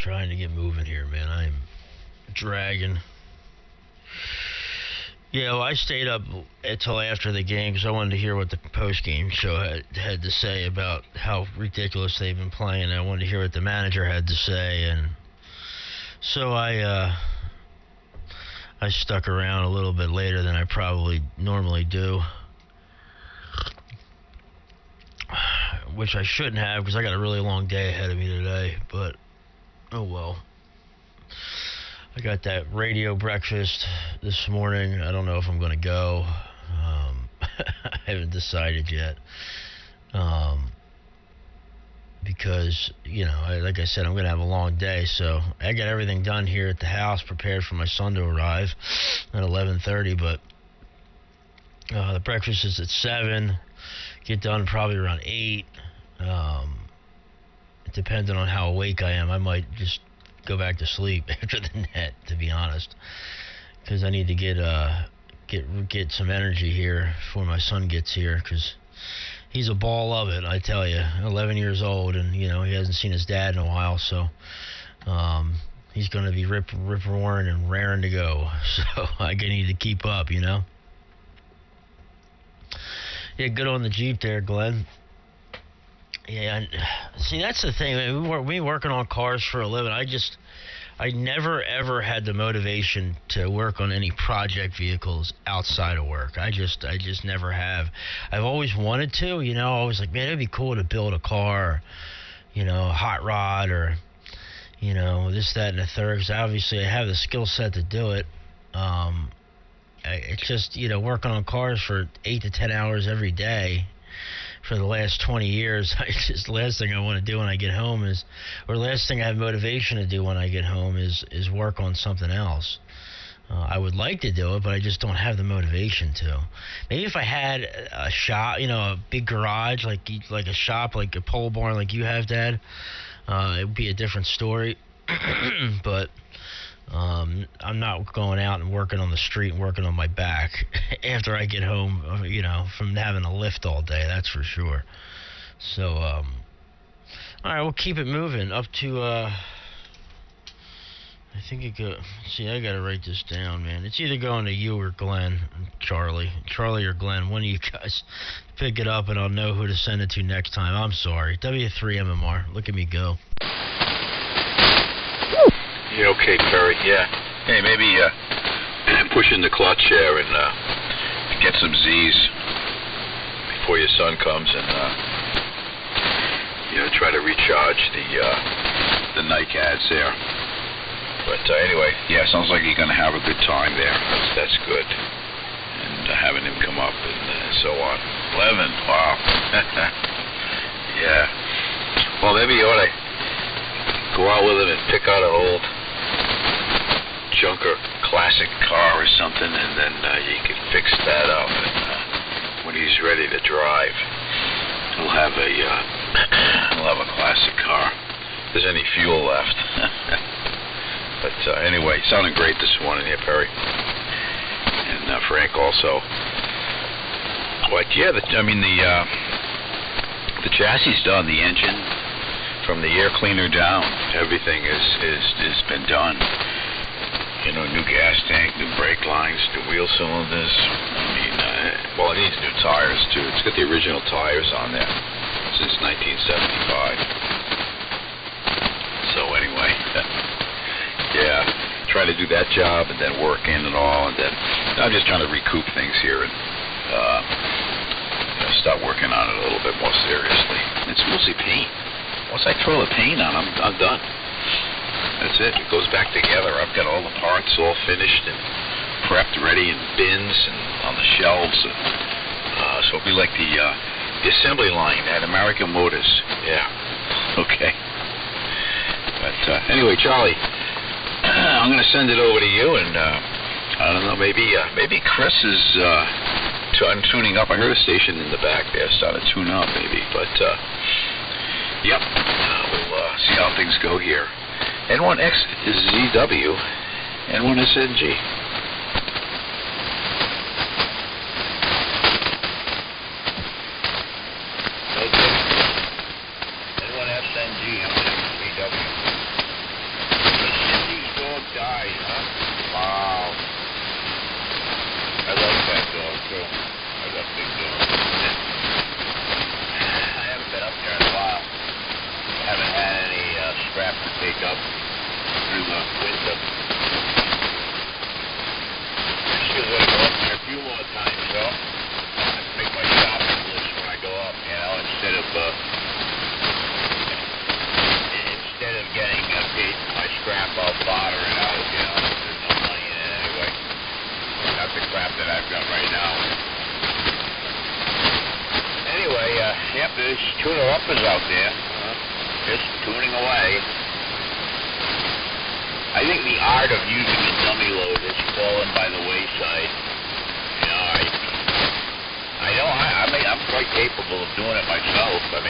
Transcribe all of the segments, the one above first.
trying to get moving here, man. I'm dragging. Yeah, well, I stayed up until after the game because I wanted to hear what the post-game show had to say about how ridiculous they've been playing. I wanted to hear what the manager had to say, and so I stuck around a little bit later than I probably normally do, which I shouldn't have because I got a really long day ahead of me today, but oh well. I got that radio breakfast this morning. I don't know if I'm going to go. I haven't decided yet. Because, like I said, I'm going to have a long day, so I got everything done here at the house, prepared for my son to arrive at 11:30, but the breakfast is at 7, get done probably around 8. Depending on how awake I am, I might just go back to sleep after the net, to be honest, because I need to get some energy here before my son gets here, because he's a ball of it, I tell you. 11 years old, and he hasn't seen his dad in a while, so he's going to be rip-roaring and raring to go. So I need to keep up, Yeah, good on the Jeep there, Glenn. Yeah, see, that's the thing. We working on cars for a living. I never, ever had the motivation to work on any project vehicles outside of work. I just never have. I've always wanted to, always like, man, it'd be cool to build a car, a hot rod, or, this, that, and the third, because obviously I have the skill set to do it. It's just, working on cars for 8 to 10 hours every day for the last 20 years, the last thing I want to do when I get home last thing I have motivation to do when I get home is work on something else. I would like to do it, but I just don't have the motivation to. Maybe if I had a shop, a big garage, like a shop, like a pole barn like you have, Dad, it would be a different story. But I'm not going out and working on the street and working on my back after I get home, from having a lift all day, that's for sure. So, all right, we'll keep it moving up to, I think it go, see, I got to write this down, man. It's either going to you or Glenn, Charlie or Glenn. One of you guys pick it up and I'll know who to send it to next time. I'm sorry. W3MMR, look at me go. Yeah, okay, Terry, yeah. Hey, maybe push in the clutch there and get some Z's before your son comes and, try to recharge the NiCads there. But anyway, yeah, sounds like you're going to have a good time there. That's good. And having him come up and so on. 11, wow. Yeah. Well, maybe you ought to go out with him and pick out an old junker classic car or something, and then you can fix that up, and when he's ready to drive, he'll have a classic car if there's any fuel left. But anyway, sounding great this morning here, Perry, and Frank also. But yeah, the chassis done, the engine from the air cleaner down, everything is been done. New gas tank, new brake lines, new wheel cylinders. It needs new tires, too. It's got the original tires on there since 1975. So, anyway, yeah, try to do that job and then work in and all. And then I'm just trying to recoup things here and start working on it a little bit more seriously. It's mostly paint. Once I throw the paint on, I'm done. That's it. It goes back together. I've got all the parts all finished and prepped, ready in bins and on the shelves. And, so it'll be like the assembly line at American Motors. Yeah. Okay. But anyway, Charlie, I'm going to send it over to you, and I don't know. Maybe Chris is tuning up. I heard a station in the back there started to tune up, maybe. But yep. We'll see how things go here. N1XZW, N1SNG. Okay. N1SNG, N1XZW. take up through the winter. Just going to go up there a few more times, though. I make my shopping list when I go up, instead of getting paid for my scrap, I'll barter it out, There's no money in it anyway. That's the crap that I've got right now. Anyway, there's tuner-uppers out there, just tuning away. I think the art of using a dummy load has fallen by the wayside. I'm quite capable of doing it myself. But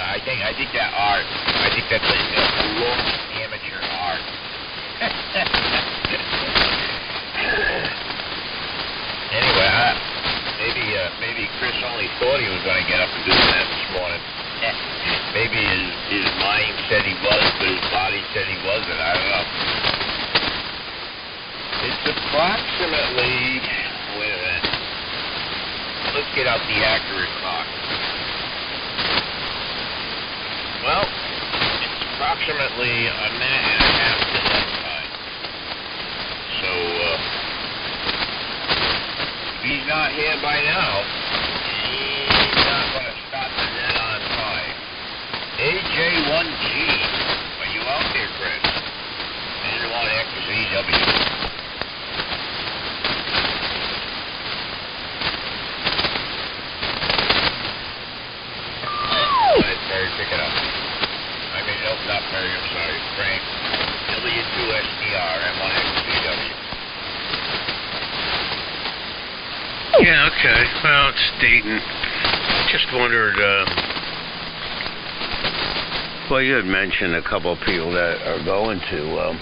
I think that art, that's a lost amateur art. Anyway, maybe Chris only thought he was going to get up and do that this morning. Maybe his mind said he was, but his body said he wasn't. I don't know. It's approximately, wait a minute. Let's get out the accurate clock. Well, it's approximately a minute and a half to that time. So, if he's not here by now, he's not going to stop the net on time. AJ1G, are you out there, Chris? N1XZW. Pick it up. Not Perry, I'm sorry. Frank. W2SDR, M1XBW. Yeah, okay. Well, it's Dayton. Just wondered, you had mentioned a couple of people that are going to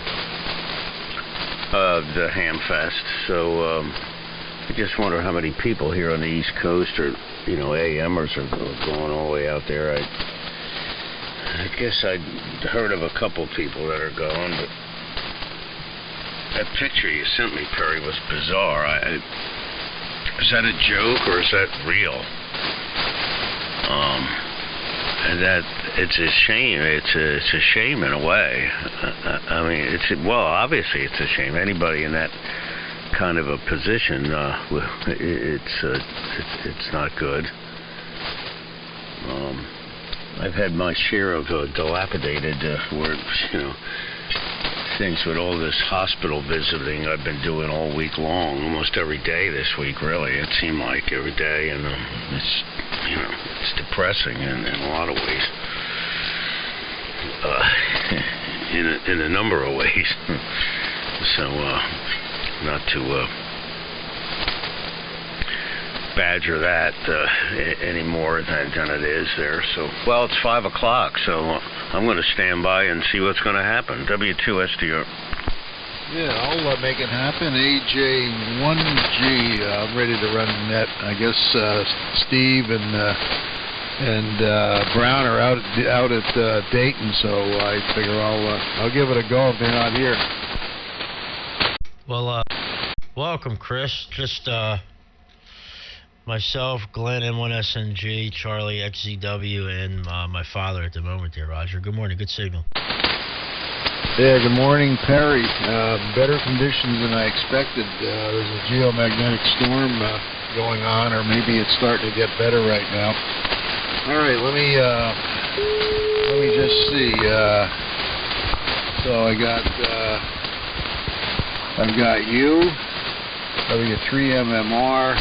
the Hamfest, so I just wonder how many people here on the East Coast are, AMers are going all the way out there. I guess I'd heard of a couple people that are going, but that picture you sent me, Perry, was bizarre. Is that a joke or is that real? And that it's a shame. It's a shame in a way. Obviously it's a shame. Anybody in that kind of a position, it's not good. I've had my share of dilapidated things with all this hospital visiting I've been doing all week long, almost every day this week, really. It seemed like every day, and it's depressing in a lot of ways, in a number of ways. So, not to badger that any more than it is there. So, it's 5 o'clock, so I'm going to stand by and see what's going to happen. W2SDR. Yeah, I'll make it happen. AJ1G, I'm ready to run the net. I guess Steve and Brown are out at Dayton, so I figure I'll give it a go if they're not here. Well, welcome, Chris. Just myself, Glenn, N1SNG, Charlie, XZW, and my father at the moment there, Roger. Good morning. Good signal. Yeah, good morning, Perry. Better conditions than I expected. There's a geomagnetic storm going on, or maybe it's starting to get better right now. All right, let me just see. So I've got you, W3MMR.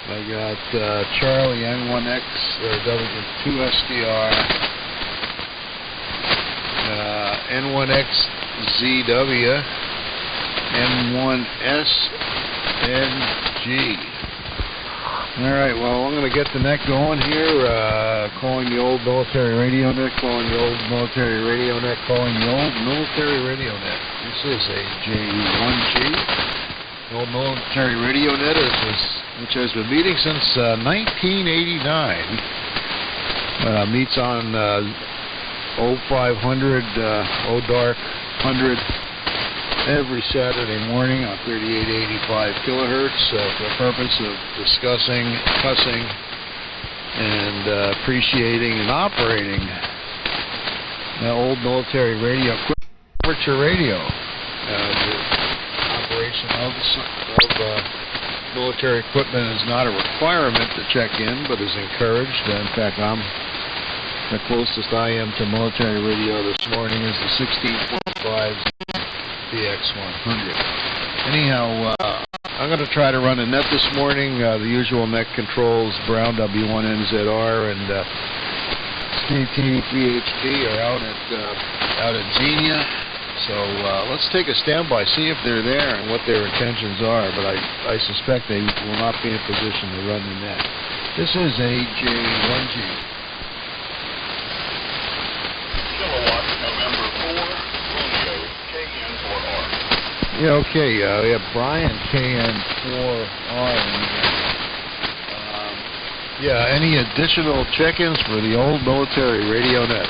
I got Charlie N1X or W2SDR, N1XZW, N1SNG. All right, well, I'm going to get the net going here, calling the old military radio net, calling the old military radio net, calling the old military radio net. This is a J1G. The old military radio net, which has been meeting since 1989. Meets on 0500, dark 100 every Saturday morning on 3885 kilohertz for the purpose of discussing, cussing, and appreciating and operating old military radio, amateur radio. The operation of military equipment is not a requirement to check in, but is encouraged. In fact, the closest I am to military radio this morning is the 16.5 BX100. Anyhow, I'm going to try to run a net this morning. The usual net controls, Brown W1NZR and Steve T3HT are out at Xenia. So let's take a standby, see if they're there and what their intentions are. But I suspect they will not be in a position to run the net. This is AJ1G. Kilowatt, November 4, Romeo, KN4R. Yeah, okay. We have Brian, KN4R. Yeah, any additional check-ins for the old military radio net?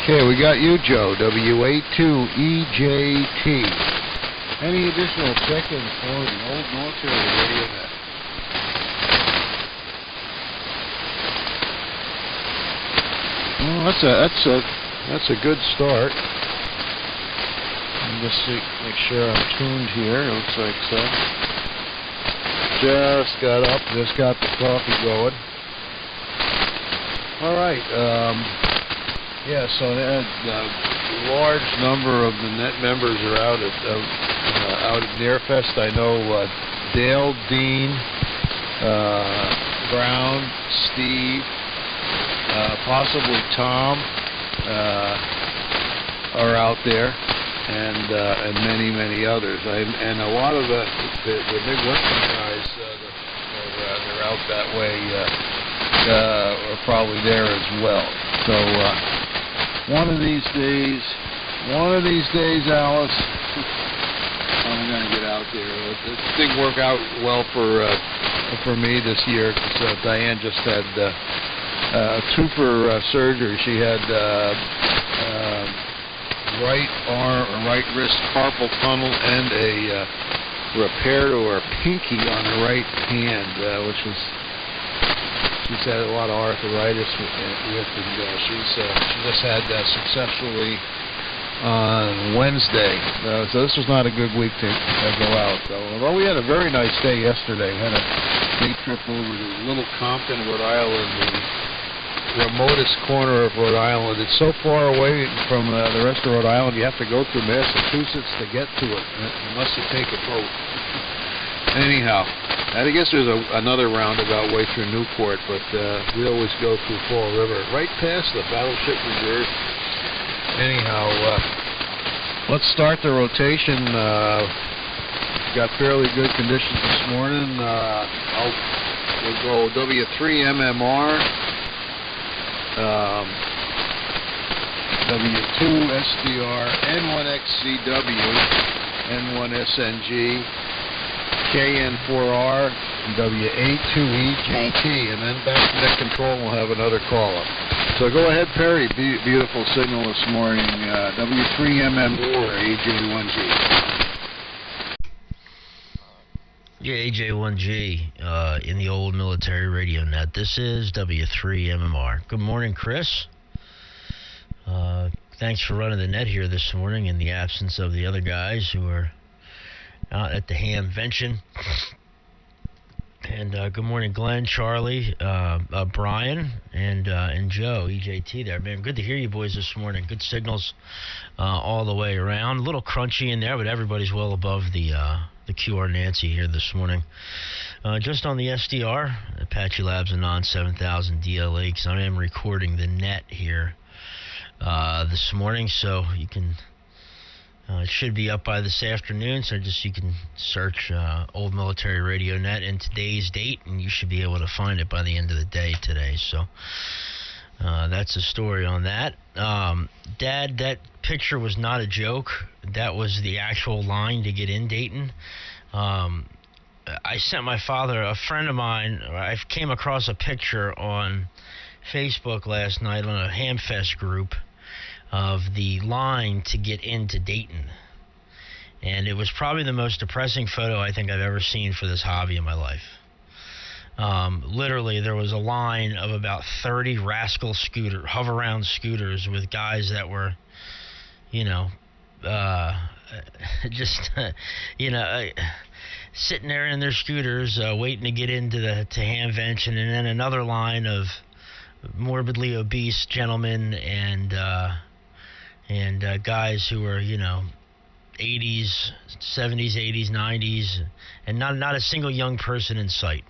Okay, we got you, Joe, WA2EJT. Any additional check-ins for the old military radio net? Well, that's a good start. Let me just make sure I'm tuned here. It looks like so. Just got up, just got the coffee going. All right. Yeah, so a large number of the net members are out at Nearfest. I know Dale, Dean, Brown, Steve, possibly Tom are out there, and many others. And a lot of the big Western guys that are out that way are probably there as well. So one of these days, Alice, I'm gonna get out there. It didn't work out well for me this year because Diane just had twofer surgery. She had right wrist carpal tunnel and a repair to her pinky on her right hand, which was, she's had a lot of arthritis with, and she just had that successfully on Wednesday. So this was not a good week to go out. So, although we had a very nice day yesterday, we had a day trip over to Little Compton, Rhode Island, the remotest corner of Rhode Island. It's so far away from the rest of Rhode Island, you have to go through Massachusetts to get to it, unless you take a boat. Anyhow, I guess there's another roundabout way through Newport, but we always go through Fall River, right past the Battleship Reserve. Anyhow, let's start the rotation. Got fairly good conditions this morning. We'll go W3MMR, W2SDR, N1XCW, N1SNG, KN4R, and WA2EJT, and then back to net control, we'll have another call-up. So go ahead, Perry. Beautiful signal this morning. W3MM4, AJ1G. Yeah, AJ1G in the old military radio net. This is W3MMR. Good morning, Chris. Thanks for running the net here this morning in the absence of the other guys who are out at the Hamvention. And good morning, Glenn, Charlie, Brian, and Joe, EJT there. Man, good to hear you boys this morning. Good signals all the way around. A little crunchy in there, but everybody's well above the QR Nancy here this morning. Just on the SDR, Apache Labs Anon 7000 DLA, because I am recording the net here this morning, so you can... it should be up by this afternoon, so you can search Old Military Radio Net and today's date, and you should be able to find it by the end of the day today. So that's the story on that. Dad, that picture was not a joke. That was the actual line to get in Dayton. I sent my father, a friend of mine, I came across a picture on Facebook last night on a Hamfest group of the line to get into Dayton. And it was probably the most depressing photo I think I've ever seen for this hobby in my life. Literally, there was a line of about 30 rascal hover-around scooters with guys that were, sitting there in their scooters, waiting to get into the Hamvention, and then another line of morbidly obese gentlemen and guys who were, 80s, 70s, 80s, 90s, and not a single young person in sight,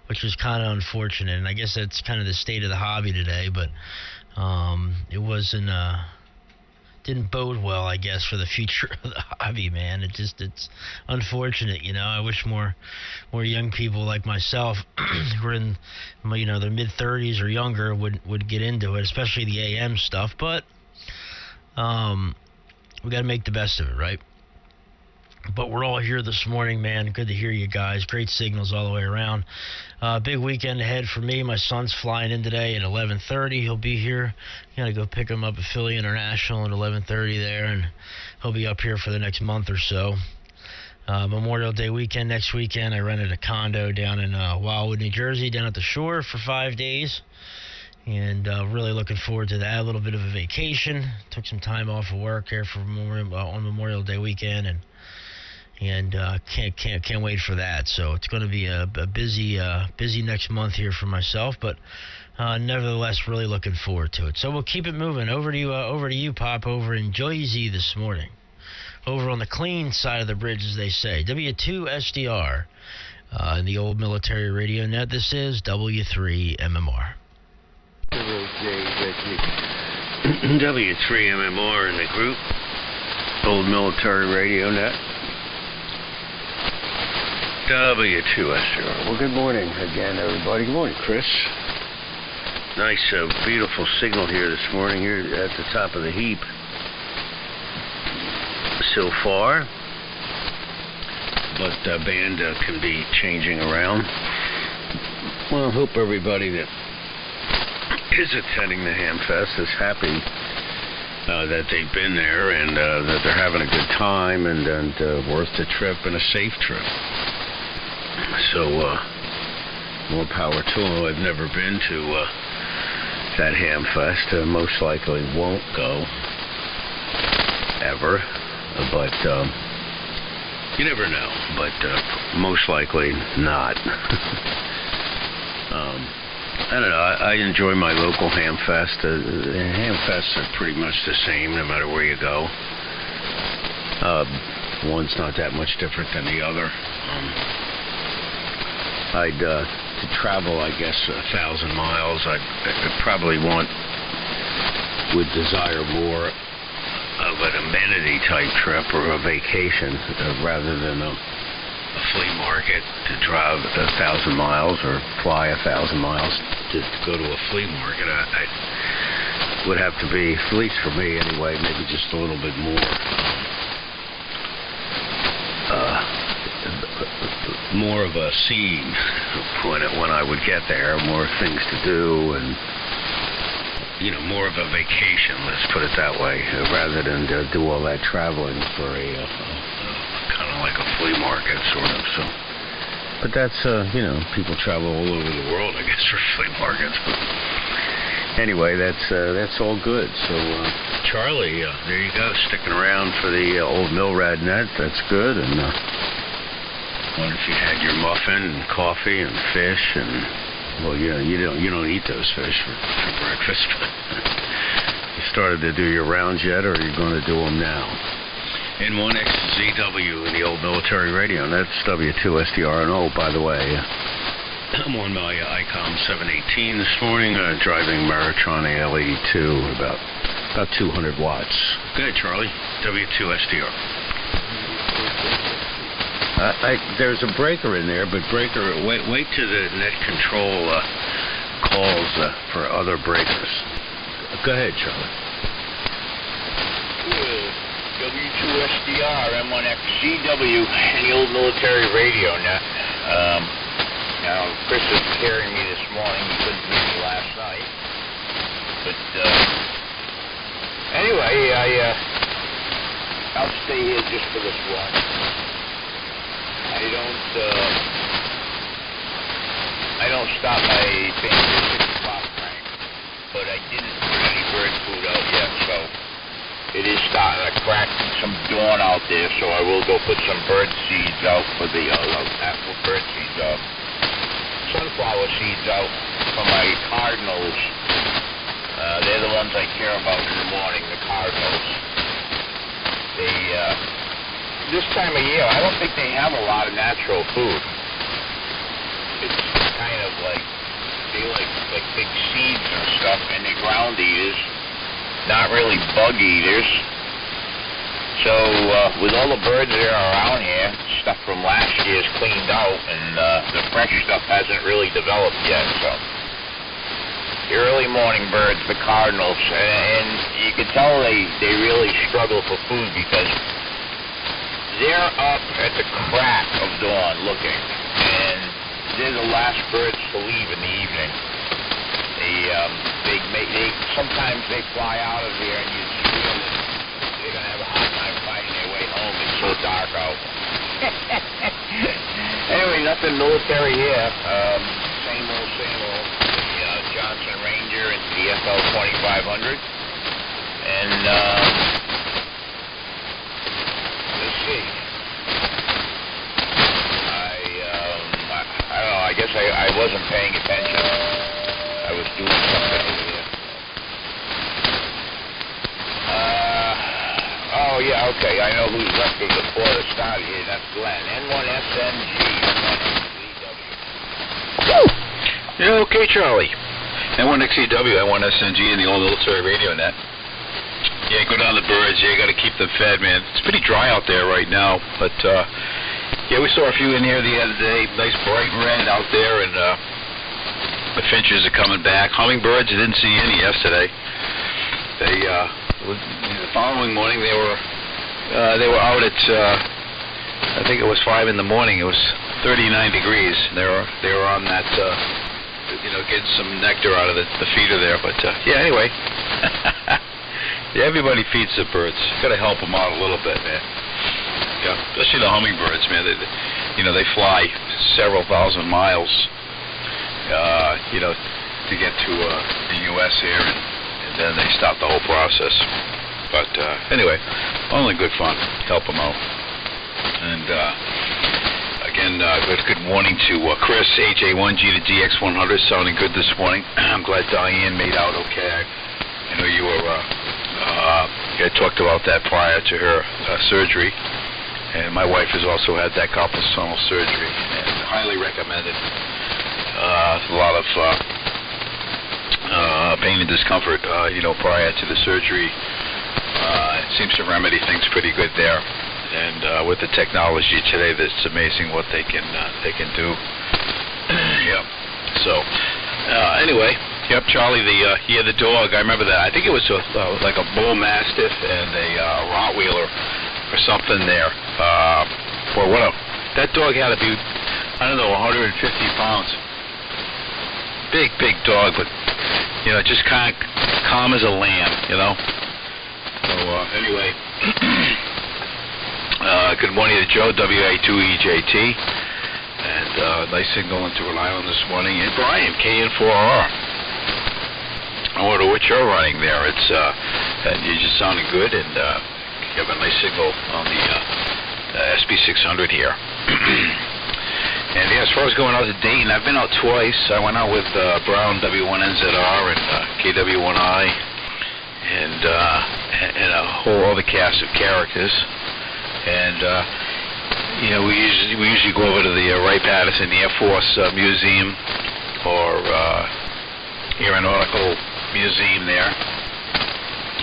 which was kind of unfortunate. And I guess that's kind of the state of the hobby today, but it didn't bode well, I guess, for the future of the hobby, man. It's unfortunate, I wish more young people like myself who are in, their mid-30s or younger would get into it, especially the AM stuff. But we got to make the best of it, right? But we're all here this morning, man. Good to hear you guys. Great signals all the way around. Big weekend ahead for me. My son's flying in today at 11:30. He'll be here. Got to go pick him up at Philly International at 11:30 there, and he'll be up here for the next month or so. Memorial Day weekend next weekend. I rented a condo down in Wildwood, New Jersey, down at the shore for 5 days. And really looking forward to that. A little bit of a vacation. Took some time off of work here for on Memorial Day weekend, and can't wait for that. So it's going to be a busy next month here for myself, but nevertheless, really looking forward to it. So we'll keep it moving. Over to you, Pop, over in Jersey this morning. Over on the clean side of the bridge, as they say. W2SDR, in the old military radio net. This is W3MMR. W3MMR in the group, old military radio net. W2SDR. Well, good morning again, everybody. Good morning, Chris. Nice, beautiful signal here this morning. Here at the top of the heap so far, but band can be changing around. Well, I hope everybody that is attending the Hamfest is happy that they've been there and that they're having a good time and worth the trip and a safe trip. So, more power to them. I've never been to that Hamfest. Most likely won't go ever, but you never know. But most likely not. I don't know. I enjoy my local Hamfest. Hamfests are pretty much the same no matter where you go. One's not that much different than the other. To travel, I guess, 1,000 miles, I probably would desire more of an amenity-type trip or a vacation rather than a flea market to drive 1,000 miles or fly 1,000 miles to go to a flea market. I would have to be, at least for me anyway, maybe just a little bit more of a scene when I would get there, more things to do, and more of a vacation, let's put it that way, rather than do all that traveling for a kind of like a flea market sort of. So, but that's people travel all over the world, I guess, for flea markets. But anyway, that's all good. So Charlie, there you go, sticking around for the old Milrad net. That's good. And wonder if you had your muffin and coffee and fish and, well, you don't eat those fish for breakfast, but you started to do your rounds yet, or are you going to do them now? N1XZW in the old military radio, and that's W2SDR. And oh, by the way, I'm on my ICOM 718 this morning, driving Maritron AL82, about 200 watts. Go ahead, Charlie. W2SDR. There's a breaker in there, but wait till the net control calls for other breakers. Go ahead, Charlie. W2SDR, M1XCW, in the old military radio net. Now, Chris was carrying me this morning. He couldn't meet me last night. But anyway, I'll stay here just for this one. I don't stop my thing at 6 o'clock, Frank, but I didn't put any bird food out yet, so it is starting to crack some dawn out there, so I will go put some bird seeds out for the apple bird seeds out. Sunflower seeds out for my cardinals. They're the ones I care about in the morning, the cardinals. This time of year, I don't think they have a lot of natural food. It's kind of like, they like big seeds and stuff, and they're ground eaters, not really bug eaters. So, with all the birds that are around here, stuff from last year's cleaned out, and the fresh stuff hasn't really developed yet, so. The early morning birds, the cardinals, and you can tell they really struggle for food because they're up at the crack of dawn looking, and they're the last birds to leave in the evening. Sometimes they fly out of here and you feel that they're going to have a hard time finding their way home. It's so dark out. Anyway, nothing military here. Same old. The Johnson Ranger into the FL 2500. And let's see. I don't know. I guess I wasn't paying attention. I was doing something over here. Oh, yeah, okay. I know who's left of the four that started here. That's Glenn. N1SNG. Yeah, okay, Charlie. N1XEW, N1SNG, and the old military radio net. Yeah, go down the birds. Yeah, you got to keep them fed, man. It's pretty dry out there right now, but yeah, we saw a few in here the other day. Nice bright red out there, and the finches are coming back. Hummingbirds, I didn't see any yesterday. The following morning they were out at I think it was 5 in the morning. It was 39 degrees. They were on that getting some nectar out of the feeder there. But yeah, anyway, yeah, everybody feeds the birds. Got to help them out a little bit, man. Yeah, especially the hummingbirds, man. They fly several thousand miles, to get to the U.S. here, and then they stop the whole process. But anyway, only good fun. Help them out. And again, good morning to Chris, HA1G to DX100, sounding good this morning. I'm glad Diane made out okay. I know you were. I talked about that prior to her surgery. And my wife has also had that carpal tunnel surgery, and highly recommended. A lot of pain and discomfort, prior to the surgery. It seems to remedy things pretty good there. And with the technology today, it's amazing what they can do. Yep. So anyway, yep, Charlie, the dog. I remember that. I think it was like a bull mastiff and a Rottweiler or something there. That dog had to be, I don't know, 150 pounds. Big dog, but, just kind of calm as a lamb, So, anyway, good morning to Joe, WA2EJT, and nice signal into Rhode Island this morning. And Brian, KN4R. I wonder what you're running there. You're just sounding good, and you have a nice signal on the SB600 here. And yeah, as far as going out to Dayton, I've been out twice. I went out with Brown W1NZR and KW1I and a whole other cast of characters. And we usually go over to the Wright-Patterson Air Force Museum or Aeronautical Museum there.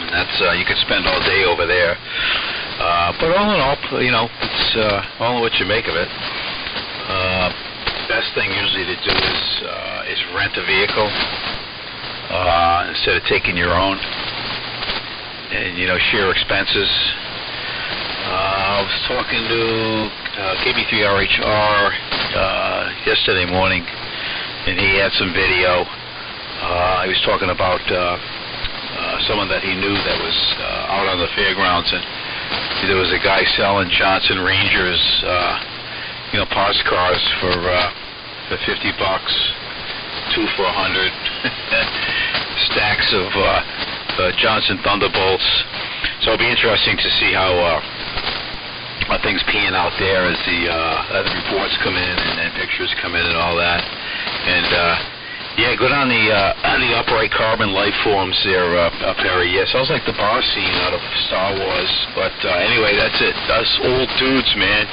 And that's you could spend all day over there. But all in all, it's all in what you make of it. Best thing usually to do is rent a vehicle instead of taking your own, and share expenses. I was talking to KB3RHR yesterday morning, and he had some video. He was talking about someone that he knew that was out on the fairgrounds, and there was a guy selling Johnson Rangers, parts cars for $50, 2 for $100, stacks of Johnson Thunderbolts. So it'll be interesting to see how things pan out there as the reports come in and pictures come in and all that. And good on the upright carbon life forms there, Perry. Yeah, sounds like the bar scene out of Star Wars. But anyway, that's it. Us old dudes, man.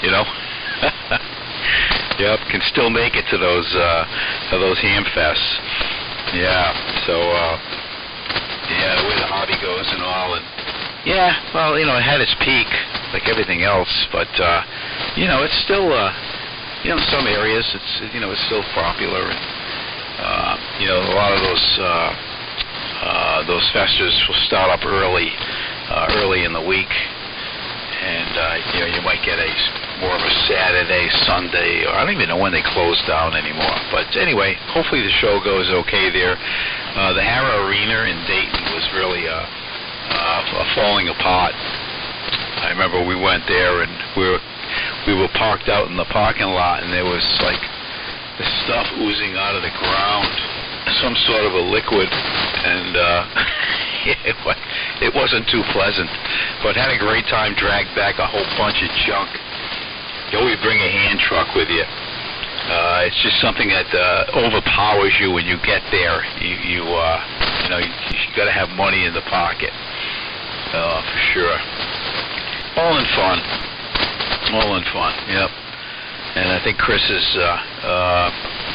Yep, can still make it to those ham fests. Yeah. So the way the hobby goes and all, and well, it had its peak like everything else, but it's still in some areas it's still popular, and a lot of those festivals will start up early in the week, and you might get more of a Saturday, Sunday, or I don't even know when they close down anymore. But anyway, hopefully the show goes okay there. The Hara Arena in Dayton was really falling apart. I remember we went there and we were parked out in the parking lot, and there was like the stuff oozing out of the ground, some sort of a liquid, and it wasn't too pleasant. But had a great time, dragged back a whole bunch of junk. You always bring a hand truck with you. It's just something that overpowers you when you get there. You got to have money in the pocket, for sure. All in fun. Yep. And I think Chris is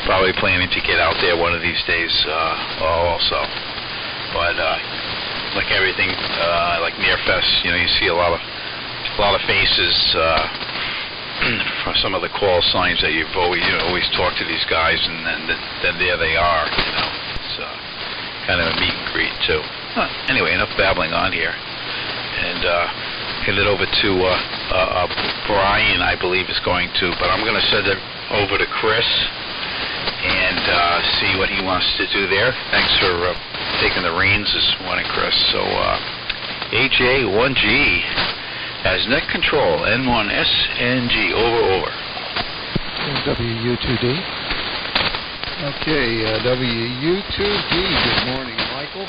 probably planning to get out there one of these days also. But like everything, like Nearfest, you see a lot of faces from some of the call signs that you've always talked to these guys, and then there they are. It's kind of a meet and greet too. Anyway, enough babbling on here, and hand it over to Brian, I believe, is going to. But I'm going to send it over to Chris and see what he wants to do there. Thanks for taking the reins this morning, Chris. So AJ1G has net control, N1SNG, over. WU2D. Okay, WU2D, good morning, Michael.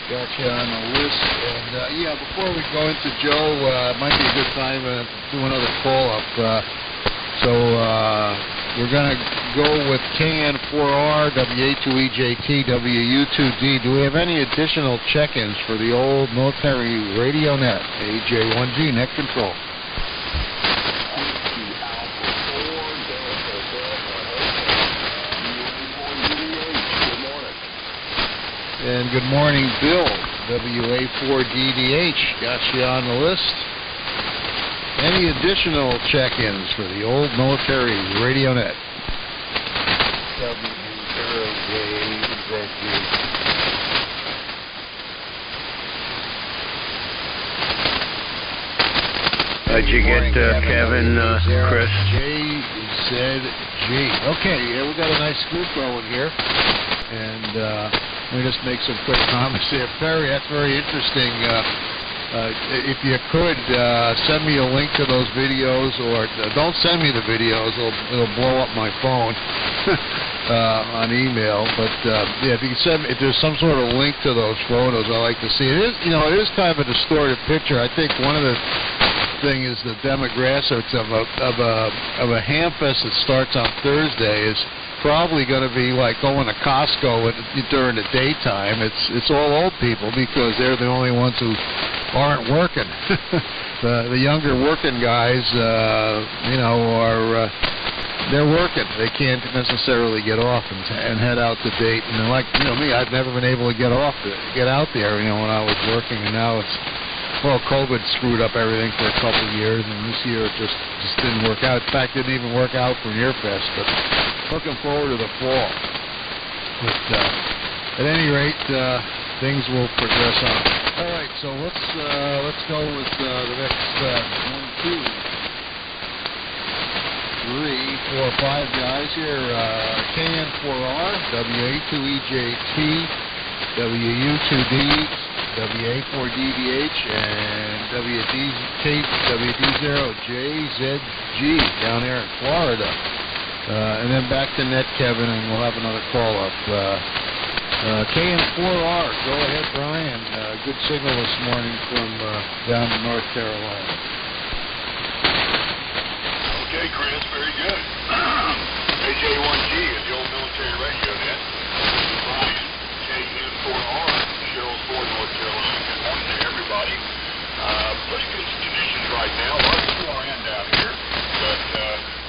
Got you on the list. And, before we go into Joe, it might be a good time to do another call-up. So we're going to go with KN4R, WA2EJT, WU2D. Do we have any additional check-ins for the old military radio net? AJ1G, net control. And good morning, Bill, WA4DDH, got you on the list. Any additional check-ins for the old military radio net? W0JZG. How'd you get Kevin, Chris? JZG. Okay, we got a nice group going here. And let me just make some quick comments here. Perry, that's very interesting. If you could, send me a link to those videos, or don't send me the videos. It'll blow up my phone on email. But if you can send, if there's some sort of link to those photos, I like to see it. It is kind of a distorted picture. I think one of the thing is the demographics of a hamfest that starts on Thursday is probably going to be like going to Costco during the daytime. It's all old people because they're the only ones who aren't working. The younger working guys, they're working. They can't necessarily get off and head out to Dayton. And like me, I've never been able to get out there. When I was working, and now it's. Well, COVID screwed up everything for a couple of years, and this year it just didn't work out. In fact, it didn't even work out for Nearfest, but looking forward to the fall. But at any rate, things will progress on. All right, so let's go with the next 1, 2, 3, 4, 5 guys here. KN4R, WA2EJT, WU2D. WA4DVH and WD0JZG down there in Florida. And then back to Net, Kevin, and we'll have another call up. KN4R, go ahead, Brian. Good signal this morning from down in North Carolina. Okay, Chris, very good. AJ1G is the old military radio net. This is Brian, KN4R, Sherrills-Ford, North Carolina. Good morning to everybody. Pretty good conditions right now. A lot of QRN down here, but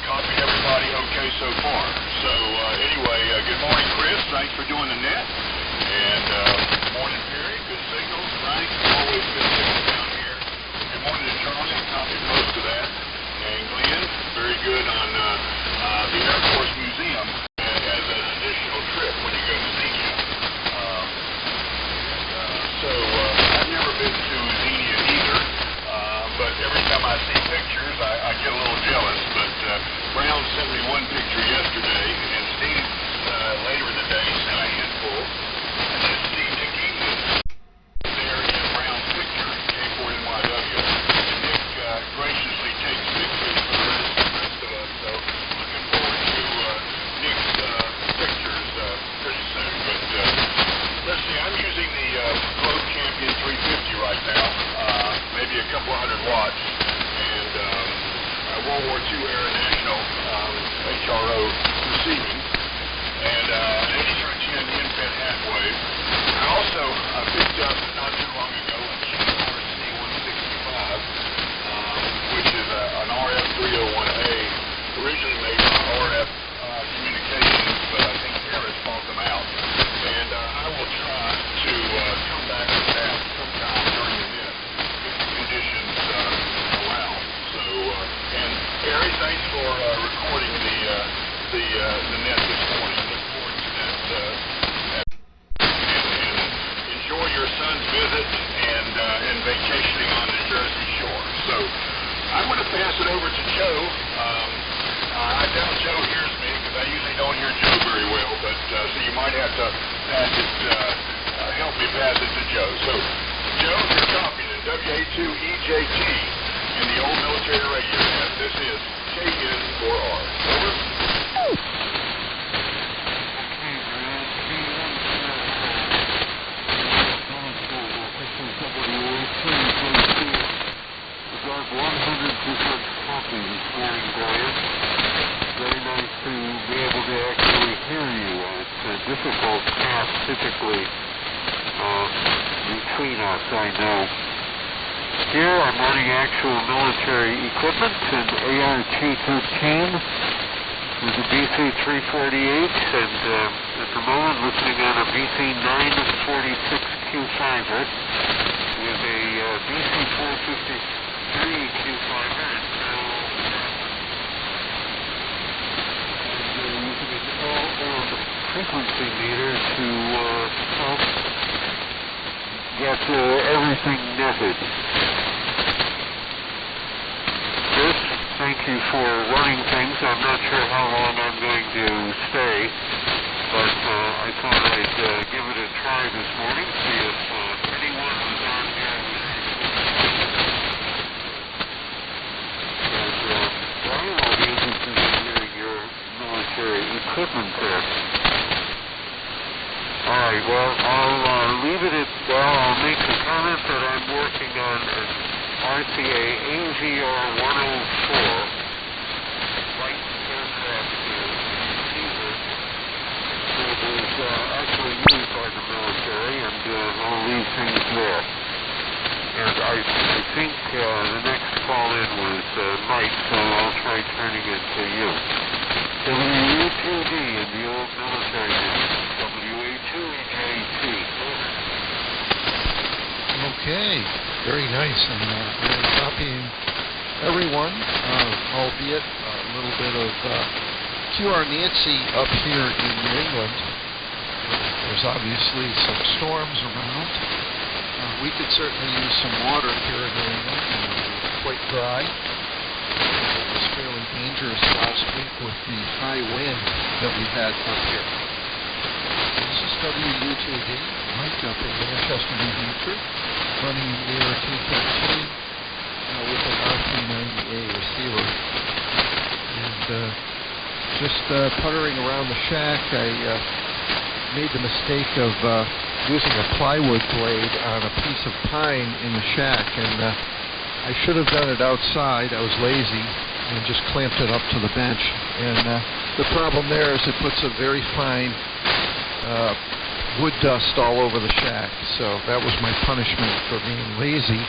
copy everybody okay so far. So anyway, good morning, Chris. Thanks for doing the net. And good morning, Perry. Good signals. Frank, always good signals down here. Good morning to Charlie. Copied most of that. And Glenn, very good on the Air Force Museum as an additional trip when you go to Xenia. So I've never been to Xenia either, but every time I see pictures, I get a little jealous. But Brown sent me one picture yesterday, and Steve later in the day sent a handful. And then Steve Nick there in Brown's picture, K4NYW. And Nick graciously takes pictures for the rest of us. So looking forward to Nick's pictures pretty soon. But let's see, I'm using the Globe Champion 350 right now, maybe a couple hundred watts, and World War II Air National HRO receiving, and an 8310 InFed half wave. I also picked up not too long ago a GRC 165, which is an RF 301A, originally made by RF Communications, but I think Harris bought them out. And I will try to come back with that sometime during the net if the conditions allow. So, and Harry, thanks for recording the net this morning. I look forward to that. And enjoy your son's visit and vacationing on the Jersey Shore. So, I'm going to pass it over to Joe. I doubt Joe hears me because I usually don't hear Joe very well, but so you might have to pass it, help me pass it to Joe. So, Joe, you're copying in WA2EJT in the old military radio net. This is KN4R. Over. Got 100% copy this morning, Brian. Very nice to be able to actually hear you. It's a difficult task typically between us, I know. Here I'm running actual military equipment, an ART-13 with a BC-348, and at the moment listening on a BC-946Q5er with a BC-453 Q5er, and using an all-on frequency meter to help get everything netted. Chris, thank you for running things. I'm not sure how long I'm going to stay, but I thought I'd give it a try this morning, see if anyone was on here. Brian, I'll be interested in hearing your military equipment there. All right, well, I'll leave it at, I'll make the comment that I'm working on an RCA AZR 104 light aircraft receiver that is actually used by the military, and I'll leave things there. And I think the next call-in was Mike, so I'll try turning it to you. WA2D in the old military unit. WA2EJT. Okay, very nice. And I'm copying everyone, albeit a little bit of QR Nancy up here in New England. There's obviously some storms around. We could certainly use some water here in New England. It's quite dry. It was fairly dangerous last week with the high wind that we had up here. This is WU2D. Mike up in Manchester, New Hampshire, running near 213 with an R390A receiver. And just puttering around the shack, I made the mistake of using a plywood blade on a piece of pine in the shack, and I should have done it outside. I was lazy and just clamped it up to the bench. And the problem there is it puts a very fine wood dust all over the shack. So that was my punishment for being lazy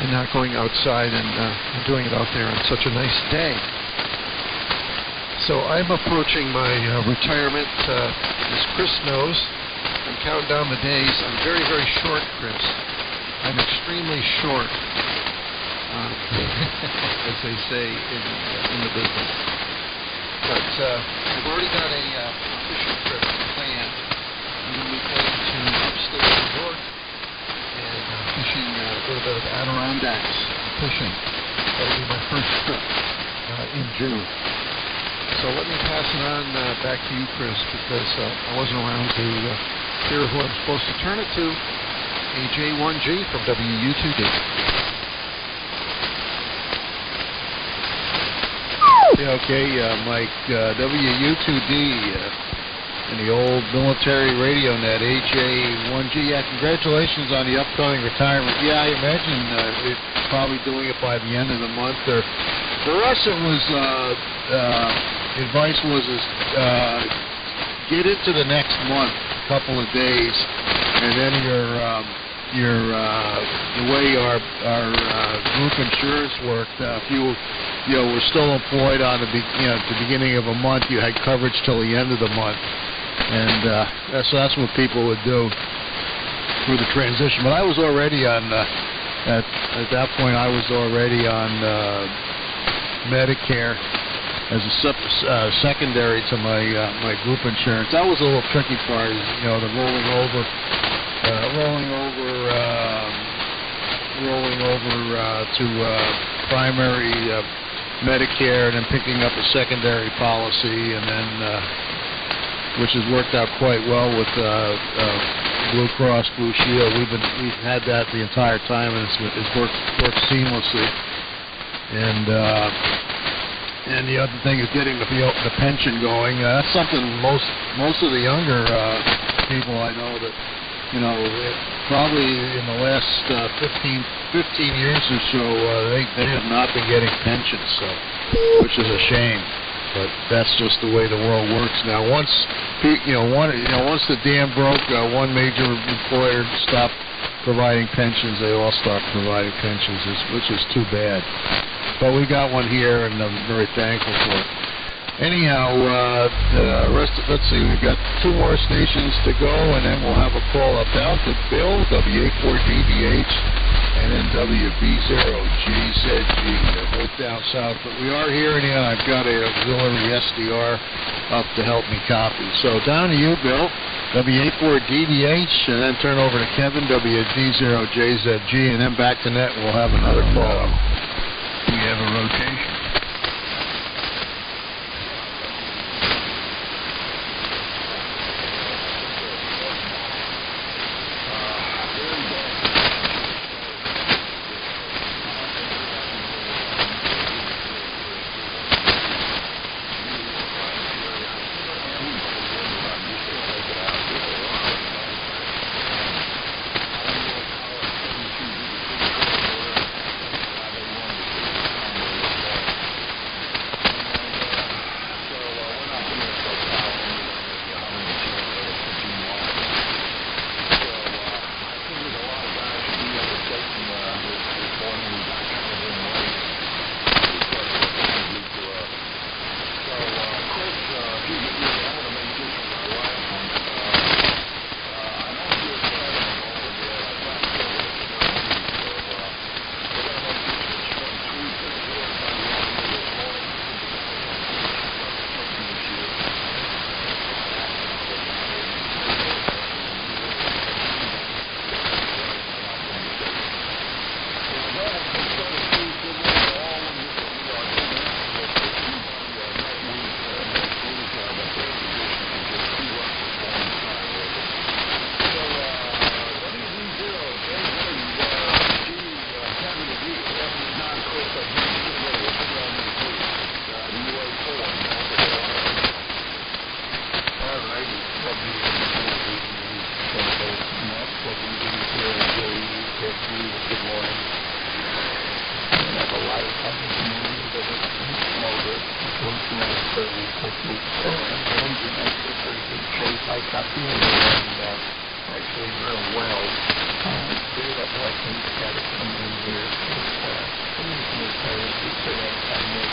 and not going outside and doing it out there on such a nice day. So I'm approaching my retirement, as Chris knows. I'm counting down the days. I'm very, very short, Chris. I'm extremely short, as they say in the business. But I've already got a fishing trip planned. I'm going to be going to upstate New York and fishing a little bit of Adirondacks fishing. That'll be my first trip in June. So let me pass it on back to you, Chris, because I wasn't around to hear who I'm supposed to turn it to. AJ1G from WU2D. Yeah, okay, Mike, WU2D in the old military radio net, AJ1G. Yeah, congratulations on the upcoming retirement. Yeah, I imagine it's probably doing it by the end of the month. Or for us, it was advice was get into the next month, couple of days, and then the way our group insurance worked, if you were still employed on at the beginning of a month, you had coverage till the end of the month, and so that's what people would do through the transition. But I was already on at that point. I was already on Medicare as a secondary to my group insurance. That was a little tricky part, the rolling over to primary Medicare, and then picking up a secondary policy, and then which has worked out quite well with Blue Cross Blue Shield. We've had that the entire time, and it's worked seamlessly. And the other thing is getting the pension going. That's something most of the younger people I know that, probably in the last 15 years or so, they have not been getting pensions, which is a shame. But that's just the way the world works now. Once the dam broke, one major employer stopped providing pensions. They all stopped providing pensions, which is too bad. But we got one here, and I'm very thankful for it. Anyhow, let's see, we've got 2 more stations to go, and then we'll have a call up down to Bill, W84DDH, and then WB0GZG. They're both down south, but we are here, and I've got an auxiliary SDR up to help me copy. So down to you, Bill, W84DDH, and then turn over to Kevin, WD0JZG, and then back to net, and we'll have another call. We have a rotation. fairly quickly. The engine is in pretty good shape. I got the engine actually real well. Did have like he's got to come in here. He's repaired. He said I made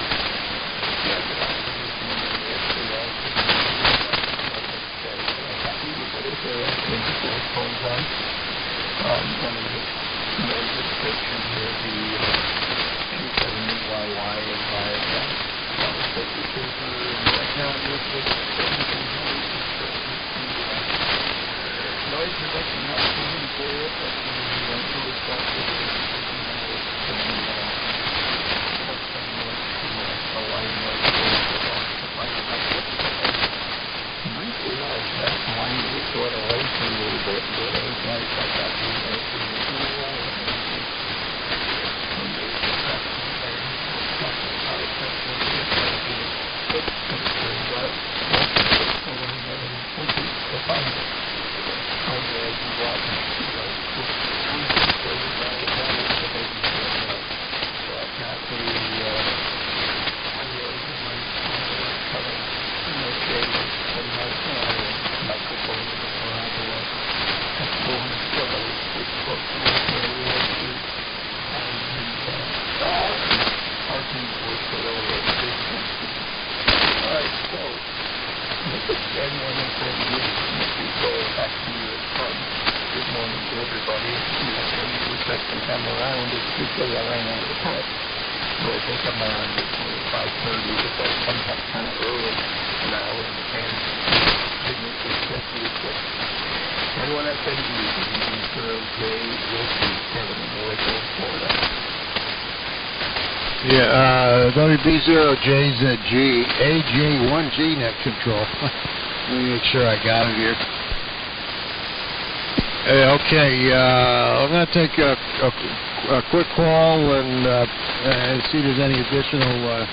WB0JZG, AJ1G net control. Let me make sure I got it here. Okay, I'm going to take a quick call and see if there's any additional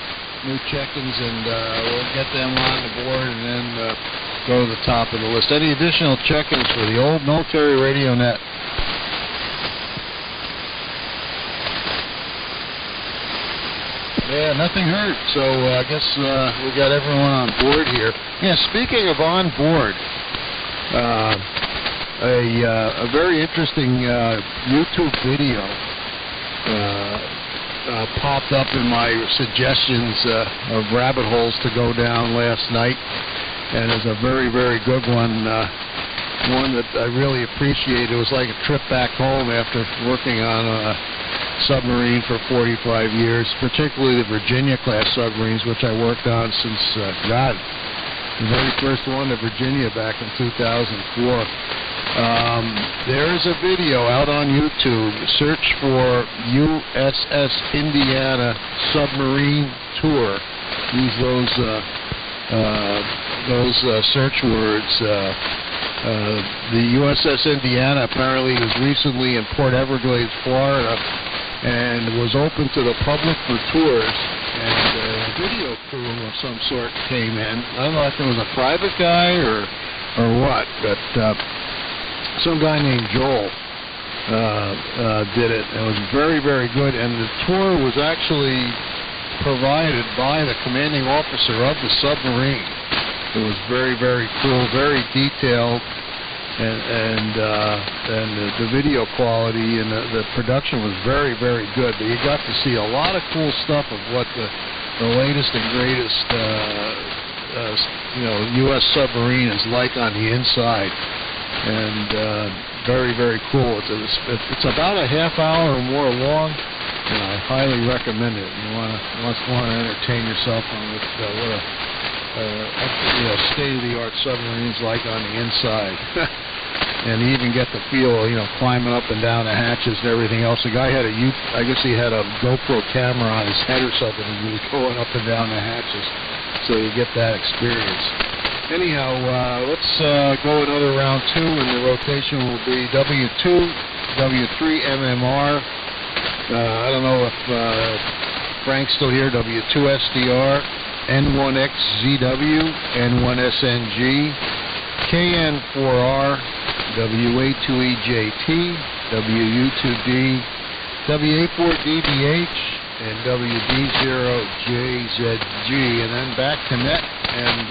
new check-ins, and we'll get them on the board and then go to the top of the list. Any additional check-ins for the old military radio net? Yeah, nothing heard. So I guess we got everyone on board here. Yeah, speaking of on board, a very interesting YouTube video popped up in my suggestions of rabbit holes to go down last night, and it's a very, very good one. One that I really appreciate. It was like a trip back home after working on a submarine for 45 years, particularly the Virginia-class submarines, which I worked on since, the very first one, the Virginia, back in 2004. There is a video out on YouTube. Search for USS Indiana Submarine Tour. Use those search words. The USS Indiana apparently was recently in Port Everglades, Florida, and was open to the public for tours, and a video crew of some sort came in. I don't know if it was a private guy or what, but some guy named Joel did it. It was very, very good, and the tour was actually provided by the commanding officer of the submarine. It was very, very cool, very detailed, and the video quality and the production was very, very good. But you got to see a lot of cool stuff of what the latest and greatest, U.S. submarine is like on the inside, and very, very cool. It's about a half hour or more long, and I highly recommend it. You want to entertain yourself on what state-of-the-art submarines like on the inside. And you even get the feel, climbing up and down the hatches and everything else. The guy had I guess he had a GoPro camera on his head or something, and he was going up and down the hatches. So you get that experience. Anyhow, let's go another round two, and the rotation will be W2, W3 MMR. I don't know if Frank's still here, W2 SDR, N1XZW, N1SNG, KN4R, WA2EJT, WU2D, WA4DBH, and WD0JZG, and then back to net, and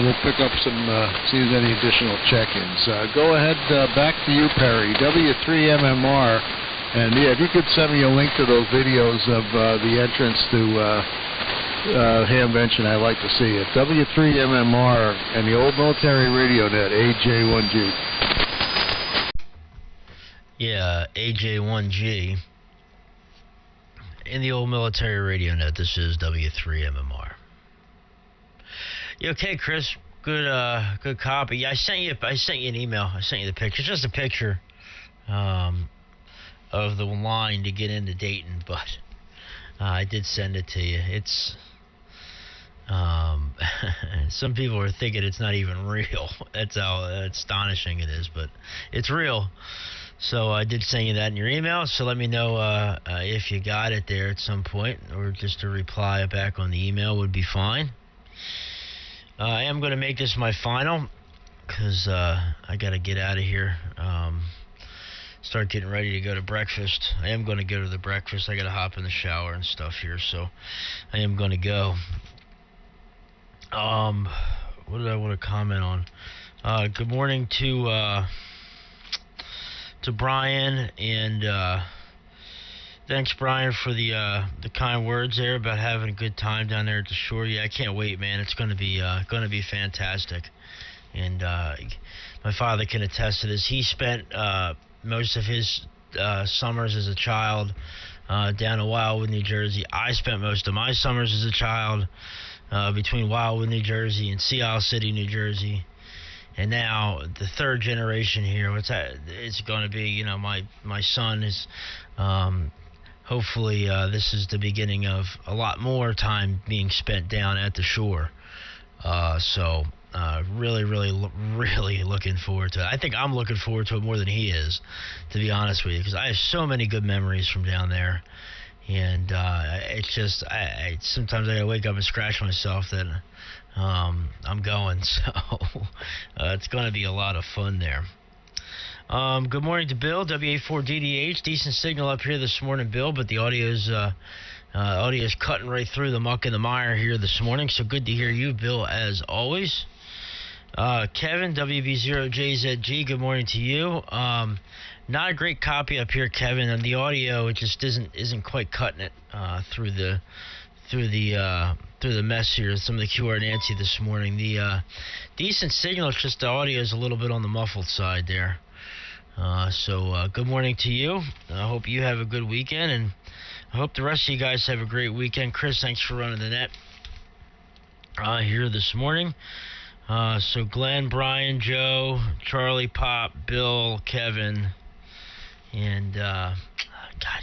we'll pick up some, see if there's any additional check-ins. Go ahead, back to you, Perry. W3MMR, and yeah, if you could send me a link to those videos of the entrance to Hamvention, I'd like to see it. W3MMR and the Old Military Radio Net, AJ1G. Yeah, AJ1G. In the Old Military Radio Net, this is W3MMR. You okay, Chris? Good copy. Yeah, I sent you an email. I sent you the picture. Just a picture of the line to get into Dayton, but I did send it to you. It's some people are thinking it's not even real. That's how astonishing it is, but it's real. So I did send you that in your email, so let me know if you got it there at some point, or just a reply back on the email would be fine. I am going to make this my final, because I got to get out of here, start getting ready to go to breakfast. I am going to go to the breakfast. I got to hop in the shower and stuff here, so I am going to go. What did I want to comment on? Good morning to Brian, and thanks, Brian, for the kind words there about having a good time down there at the shore. Yeah, I can't wait, man. It's going to be fantastic, and my father can attest to this. He spent most of his summers as a child down in Wildwood, New Jersey. I spent most of my summers as a child between Wildwood, New Jersey, and Sea Isle City, New Jersey. And now the third generation here, it's going to be, my son is, hopefully this is the beginning of a lot more time being spent down at the shore. So really looking forward to it. I think I'm looking forward to it more than he is, to be honest with you, because I have so many good memories from down there. And it's just, sometimes I gotta wake up and scratch myself that I'm going. So it's going to be a lot of fun there. Good morning to Bill, W84DDH. Decent signal up here this morning, Bill, but the audio's cutting right through the muck and the mire here this morning. So good to hear you, Bill, as always. Kevin, WB0JZG, good morning to you. Not a great copy up here, Kevin, and the audio, it just isn't quite cutting it through the mess here. Some of the QR Nancy this morning. The decent signal, it's just the audio is a little bit on the muffled side there. So good morning to you. I hope you have a good weekend, and I hope the rest of you guys have a great weekend. Chris, thanks for running the net here this morning. So Glenn, Brian, Joe, Charlie, Pop, Bill, Kevin, and God,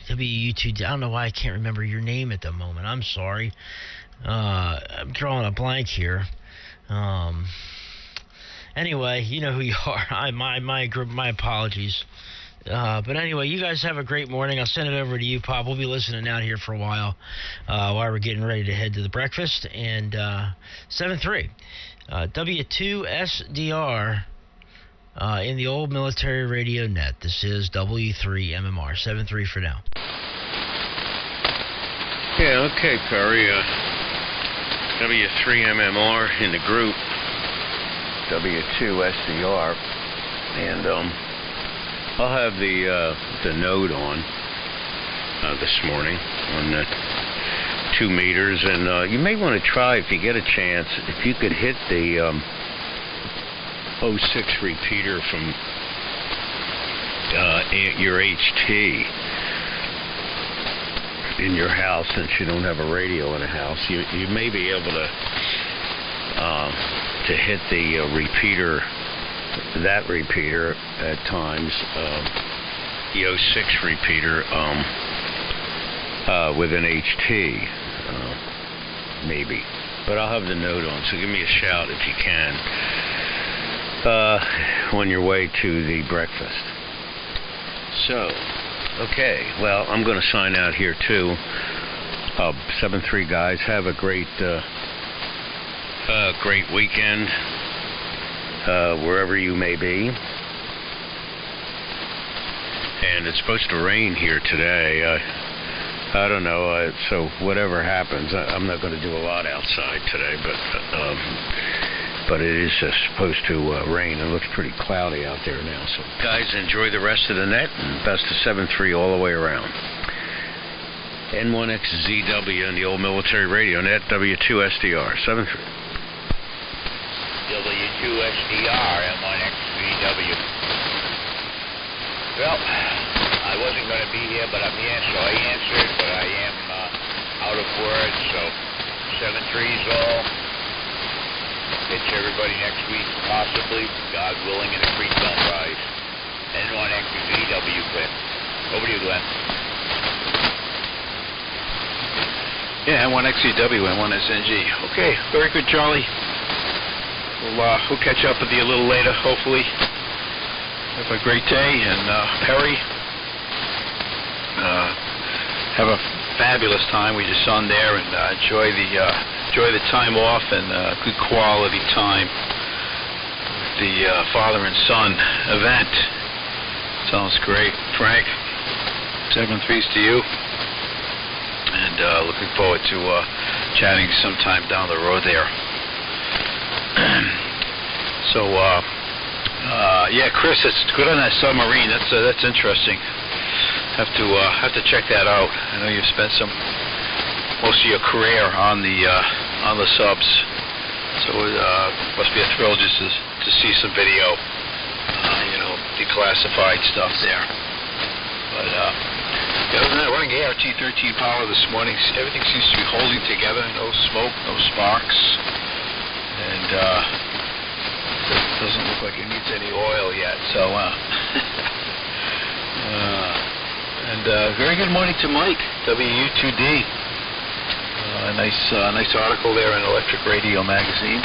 W2. I don't know why I can't remember your name at the moment. I'm sorry. I'm drawing a blank here. Anyway, you know who you are. My apologies. But anyway, you guys have a great morning. I'll send it over to you, Pop. We'll be listening out here for a while we're getting ready to head to the breakfast. And 7-3, W2SDR in the Old Military Radio Net. This is W3MMR. 7-3 for now. Yeah, okay, Perry. W3MMR in the group, W2SDR, and I'll have the node on this morning on the 2 meters, and you may want to try, if you get a chance, if you could hit the 06 repeater from your HT in your house, since you don't have a radio in a house. You may be able to hit the repeater, that repeater at times, the 06 repeater with an HT, maybe. But I'll have the note on, so give me a shout if you can on your way to the breakfast. So, okay, well, I'm going to sign out here too. 7-3, guys. Have a great weekend wherever you may be. and it's supposed to rain here today. I don't know. So whatever happens, I'm not going to do a lot outside today, but it is supposed to rain. It looks pretty cloudy out there now. So guys, enjoy the rest of the net, and best of 7-3 all the way around. N1XZW and the old military radio net, W2SDR 7-3. W2SDR, M1XVW. Well, I wasn't going to be here, but I'm here, so I answered, but I am out of words, so 7-3's all. Catch everybody next week, possibly, God willing, and the creek don't rise. N1XVW, Glenn. Over to you, Glenn. Yeah, N1XCW, N1SNG. Okay, very good, Charlie. We'll catch up with you a little later, hopefully. Have a great day, and Perry, have a fabulous time with your son there, and enjoy the time off and good quality time with the father and son event. Sounds great, Frank. 7-3s to you. And looking forward to chatting sometime down the road there. So, yeah, Chris, it's good on that submarine. That's interesting. Have to check that out. I know you've spent most of your career on the subs, so it must be a thrill just to see some video, declassified stuff there. But other than that, running ART-13 power this morning, everything seems to be holding together. No smoke, no sparks, and it doesn't look like it needs any oil yet. So, and very good morning to Mike, WU2D. Nice article there in Electric Radio Magazine.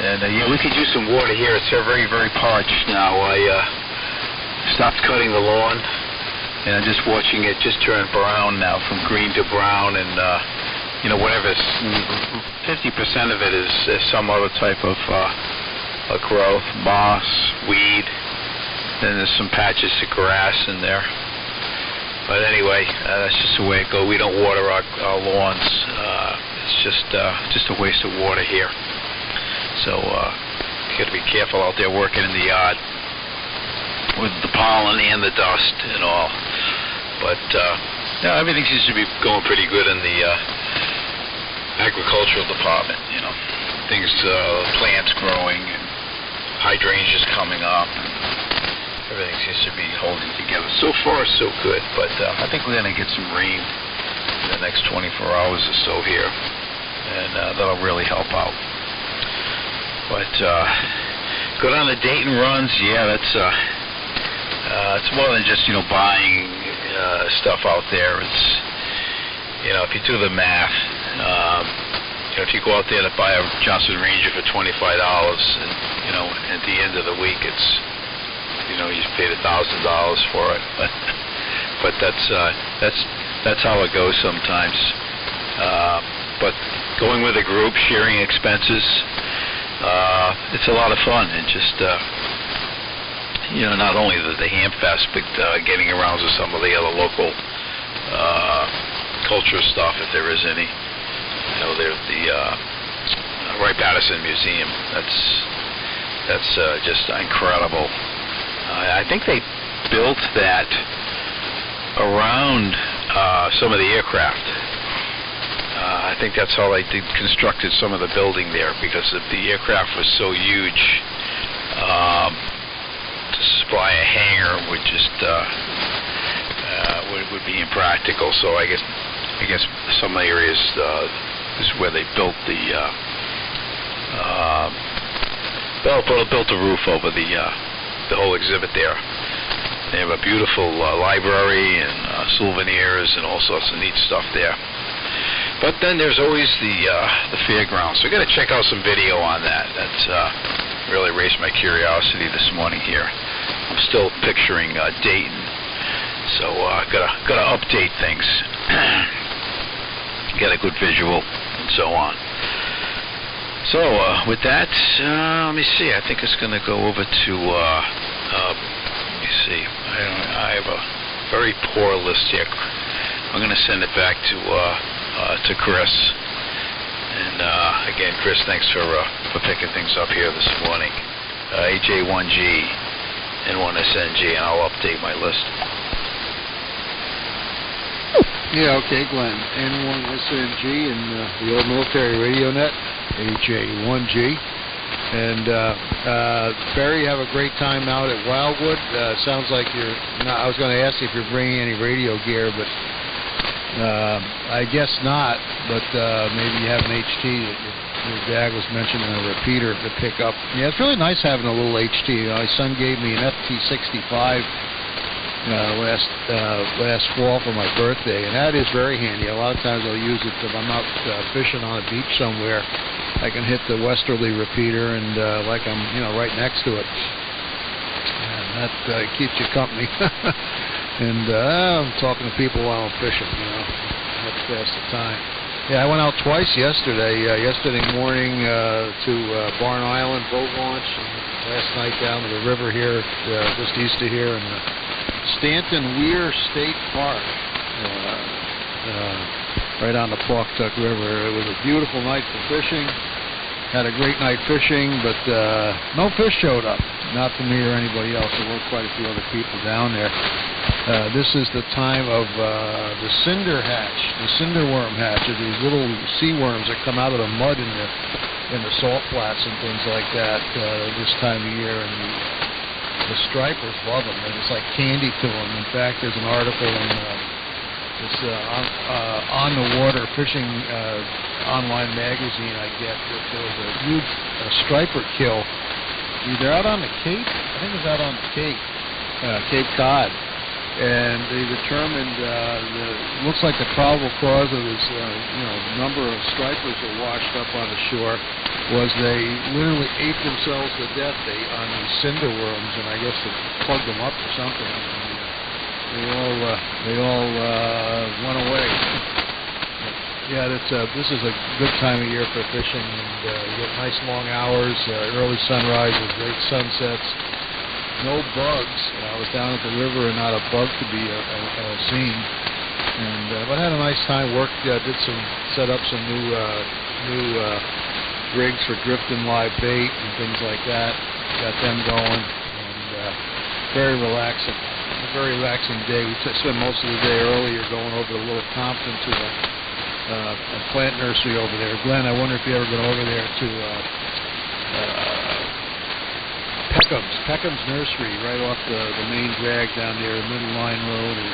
And yeah, we could use some water here. It's very, very parched now. I stopped cutting the lawn, and I'm just watching it just turn brown now, from green to brown, and whatever, 50% of it is some other type of growth, moss, weed. Then there's some patches of grass in there. But anyway, that's just the way it goes. We don't water our lawns. It's just a waste of water here. So you got to be careful out there working in the yard with the pollen and the dust and all. But everything seems to be going pretty good in the agricultural department. Things, plants growing, and hydrangeas coming up. Everything seems to be holding together. So far, so good. But I think we're going to get some rain in the next 24 hours or so here, and that'll really help out. But good on the Dayton runs. Yeah, that's it's more than just buying stuff out there. It's if you do the math, if you go out there to buy a Johnson Ranger for $25, and at the end of the week it's you paid $1,000 for it. But that's how it goes sometimes. But going with a group, sharing expenses, it's a lot of fun, and just not only the Hamfest, but getting around to some of the other local culture stuff, if there is any. There's the Wright-Patterson Museum. That's just incredible. I think they built that around some of the aircraft. I think that's how they constructed some of the building there, because the aircraft was so huge. To supply a hangar would just would be impractical. So I guess some areas is where they built the built a roof over the whole exhibit there. They have a beautiful library and souvenirs and all sorts of neat stuff there. But then there's always the fairgrounds. So we're going to check out some video on that. That's really raised my curiosity this morning here. I'm still picturing Dayton, so gotta update things, get a good visual, and so on. So with that, let me see. I think it's going to go over to see. I have a very poor list here. I'm going to send it back to Chris. And again, Chris, thanks for picking things up here this morning. AJ1G, N1SNG, and I'll update my list. Yeah, okay, Glenn. N1SNG and the old military radio net, AJ1G. And Barry, have a great time out at Wildwood. Sounds like you're not, I was going to ask you if you're bringing any radio gear, but I guess not. But maybe you have an HT that your dad was mentioning, a repeater to pick up. Yeah, it's really nice having a little HT. My son gave me an FT65 last fall for my birthday, and that is very handy. A lot of times I'll use it if I'm out fishing on a beach somewhere. I can hit the westerly repeater and like I'm right next to it, and that keeps you company. And I'm talking to people while I'm fishing. That's pass the time. Yeah, I went out twice yesterday. Yesterday morning to Barn Island boat launch, and last night down to the river here, just east of here, in Stanton Weir State Park, right on the Pawcatuck River. It was a beautiful night for fishing. Had a great night fishing, but no fish showed up. Not for me or anybody else. There were quite a few other people down there. This is the time of the cinder hatch, the cinder worm hatch, are these little sea worms that come out of the mud in the salt flats and things like that this time of year. And the stripers love them. It's like candy to them. In fact, there's an article in this on the water fishing online magazine I get that there was a huge striper kill either out on the Cape, I think it was out on the Cape Cod, and they determined looks like the probable cause of this number of stripers that washed up on the shore was they literally ate themselves to death on these cinder worms, and I guess they plugged them up or something. They all went away. Yeah, this is a good time of year for fishing, and you get nice long hours, early sunrises, great sunsets, no bugs. I was down at the river and not a bug to be seen, and but I had a nice time. Set up some new rigs for drifting live bait and things like that. Got them going, and very relaxing. A very relaxing day. We spent most of the day earlier going over to Little Compton to a plant nursery over there. Glenn, I wonder if you ever been over there to Peckham's Nursery, right off the main drag down there, Middle Line Road, or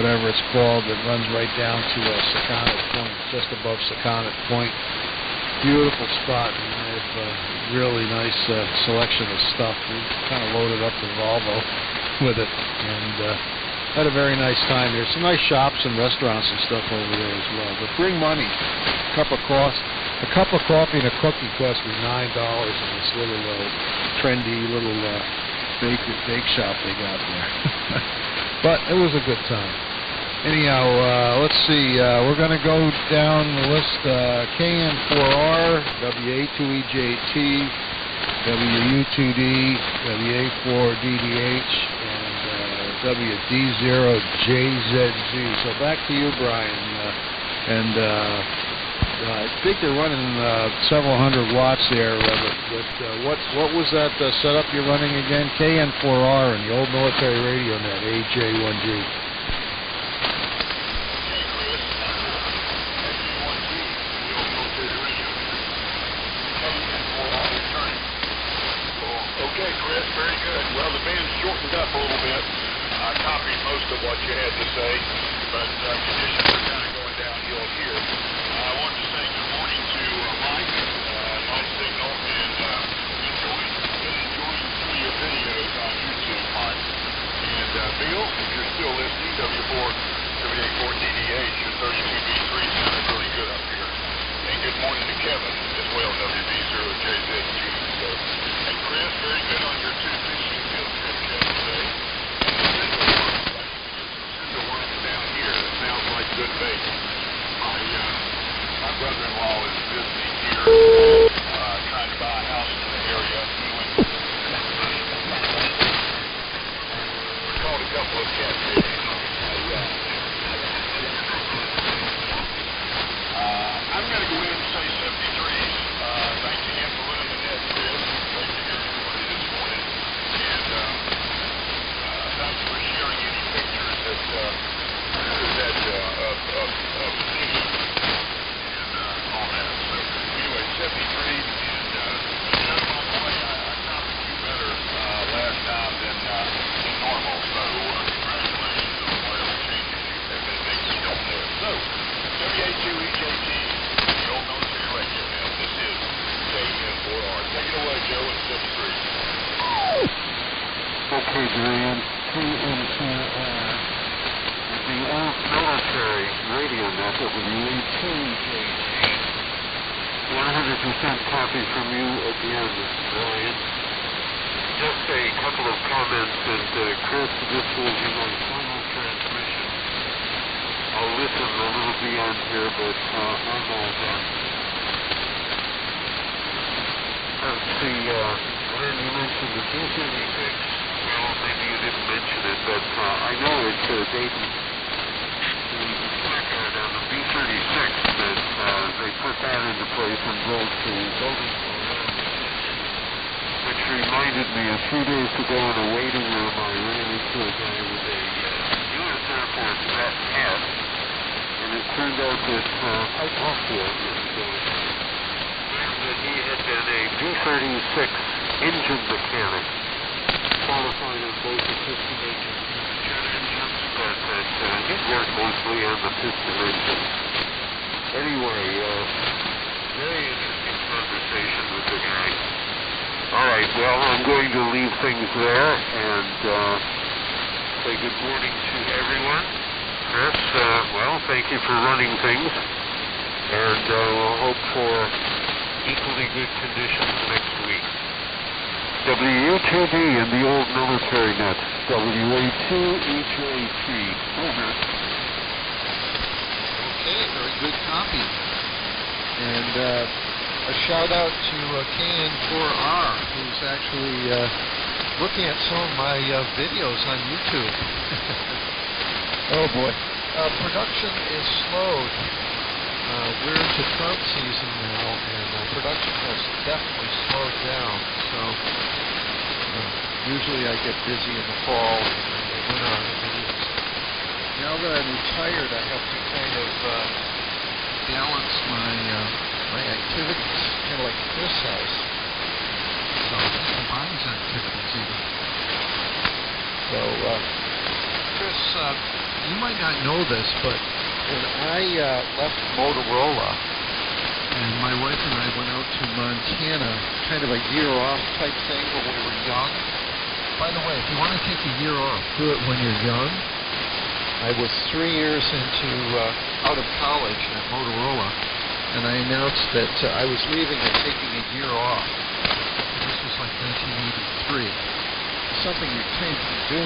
whatever it's called, that runs right down to Sakonnet Point, just above Sakonnet Point. Beautiful spot, and they have a really nice selection of stuff. We kind of loaded up the Volvo with it, and had a very nice time. There's some nice shops and restaurants and stuff over there as well. But bring money. A cup of coffee and a cookie cost me $9 in this little trendy little bake shop they got there. But it was a good time. Anyhow, let's see. We're going to go down the list. KN4R, WA2EJT, WU2D, WA4DDH, WD0JZG. So back to you, Brian. I think they're running several hundred watts there. What was that setup you're running again? KN4R and the old military radio net, AJ1G. Okay, Chris, very good. Well, the band's shortened up a little bit. I copied most of what you had to say, but conditions are kind of going downhill here. I wanted to say good morning to Mike, nice signal, and enjoying some of your videos on YouTube, Mike. And Bill, if you're still listening, WA4DDH, your 32B3 sounded really good up here. And good morning to Kevin as well, WB0JZG. So, and Chris, very good on your two fishing field trips yesterday. And the cinder worms down here. It sounds like good bait. My brother-in-law is visiting here, trying to buy a house in the area. He went couple of catfish. I'm going to go in and say 73s. Thanks again for running the net, Chris. Great to hear everybody this morning. And thanks for sharing any pictures of sea and all that. So anyway, 73, and Joe, by the way, I found a few better last time than normal. So congratulations on whatever changes you have been making on this. So 78.2 EJT, the old military radio. Now this is KN4R. Take it away, Joe, at 73. Okay, Brian, KN4R. The old military radio net that was 100% copy from you again, Brian. Just a couple of comments, and Chris, this will be my final transmission. I'll listen a little beyond here, but I'm all done. Let's see, Glenn, you mentioned the B-36. Well, maybe you didn't mention it, but I know it's Dayton. The placard on the B-36 that they put that into place and built the building around it, which reminded me a few days ago in a waiting room I ran into a guy with a U.S. Air Force vet hat, and it turned out that I talked to him and that he had been a B-36 engine mechanic, qualified on both the piston engines and the jet engines, but that he'd worked mostly on the piston engines. Anyway, very interesting conversation with the guy. All right, well, I'm going to leave things there and say good morning to everyone. Chris, well, thank you for running things, and we'll hope for equally good conditions next week. WUTD in the old military net. WA2EJT. Over. Okay, very good copy. And a shout out to KN4R, who's actually looking at some of my videos on YouTube. Oh boy. Production is slowed. We're into trout season now, and production has definitely slowed down. So usually I get busy in the fall and the winter on the videos. Now that I'm retired, I have to kind of balance my activities, kind of like Chris has. So combines activities even. So Chris, you might not know this, but when I left Motorola, and my wife and I went out to Montana, kind of a year off type thing when we were young. By the way, if you want to take a year off, do it when you're young. I was 3 years out of college at Motorola, and I announced that I was leaving and taking a year off. This was like 1983. Something you kind of do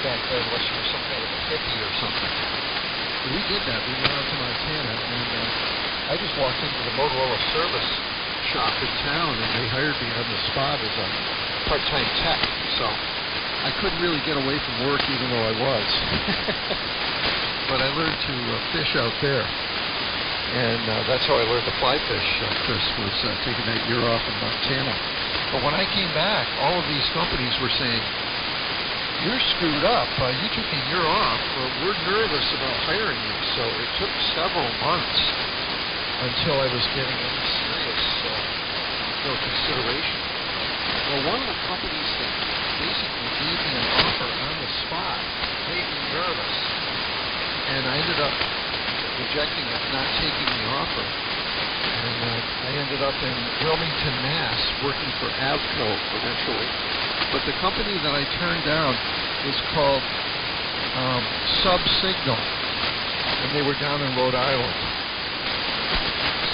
back then, unless you were some kind of a hippie or something. We did that. We went out to Montana, and I just walked into the Motorola service shop in town, and they hired me on the spot as a part-time tech. So I couldn't really get away from work, even though I was. But I learned to fish out there, and that's how I learned to fly fish. Chris was taking that year off in Montana. But when I came back, all of these companies were saying, "You're screwed up. You took a year off. We're nervous about hiring you." So it took several months until I was getting any serious consideration. Well, one of the companies that basically gave me an offer on the spot made me nervous, and I ended up rejecting it, not taking the offer. And I ended up in Wilmington, Mass, working for Avco eventually. But the company that I turned down was called Subsignal, and they were down in Rhode Island.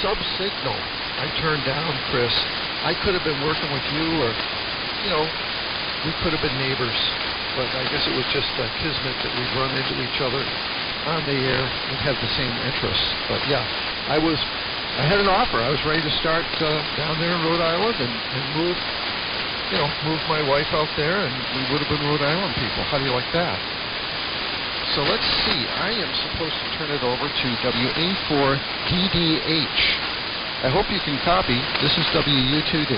Subsignal, I turned down, Chris. I could have been working with you, or, we could have been neighbors. But I guess it was just kismet that we'd run into each other on the air and have the same interests. But yeah, I had an offer. I was ready to start down there in Rhode Island and move my wife out there, and we would have been Rhode Island people. How do you like that? So let's see. I am supposed to turn it over to WA4DDH. I hope you can copy. This is WU2D.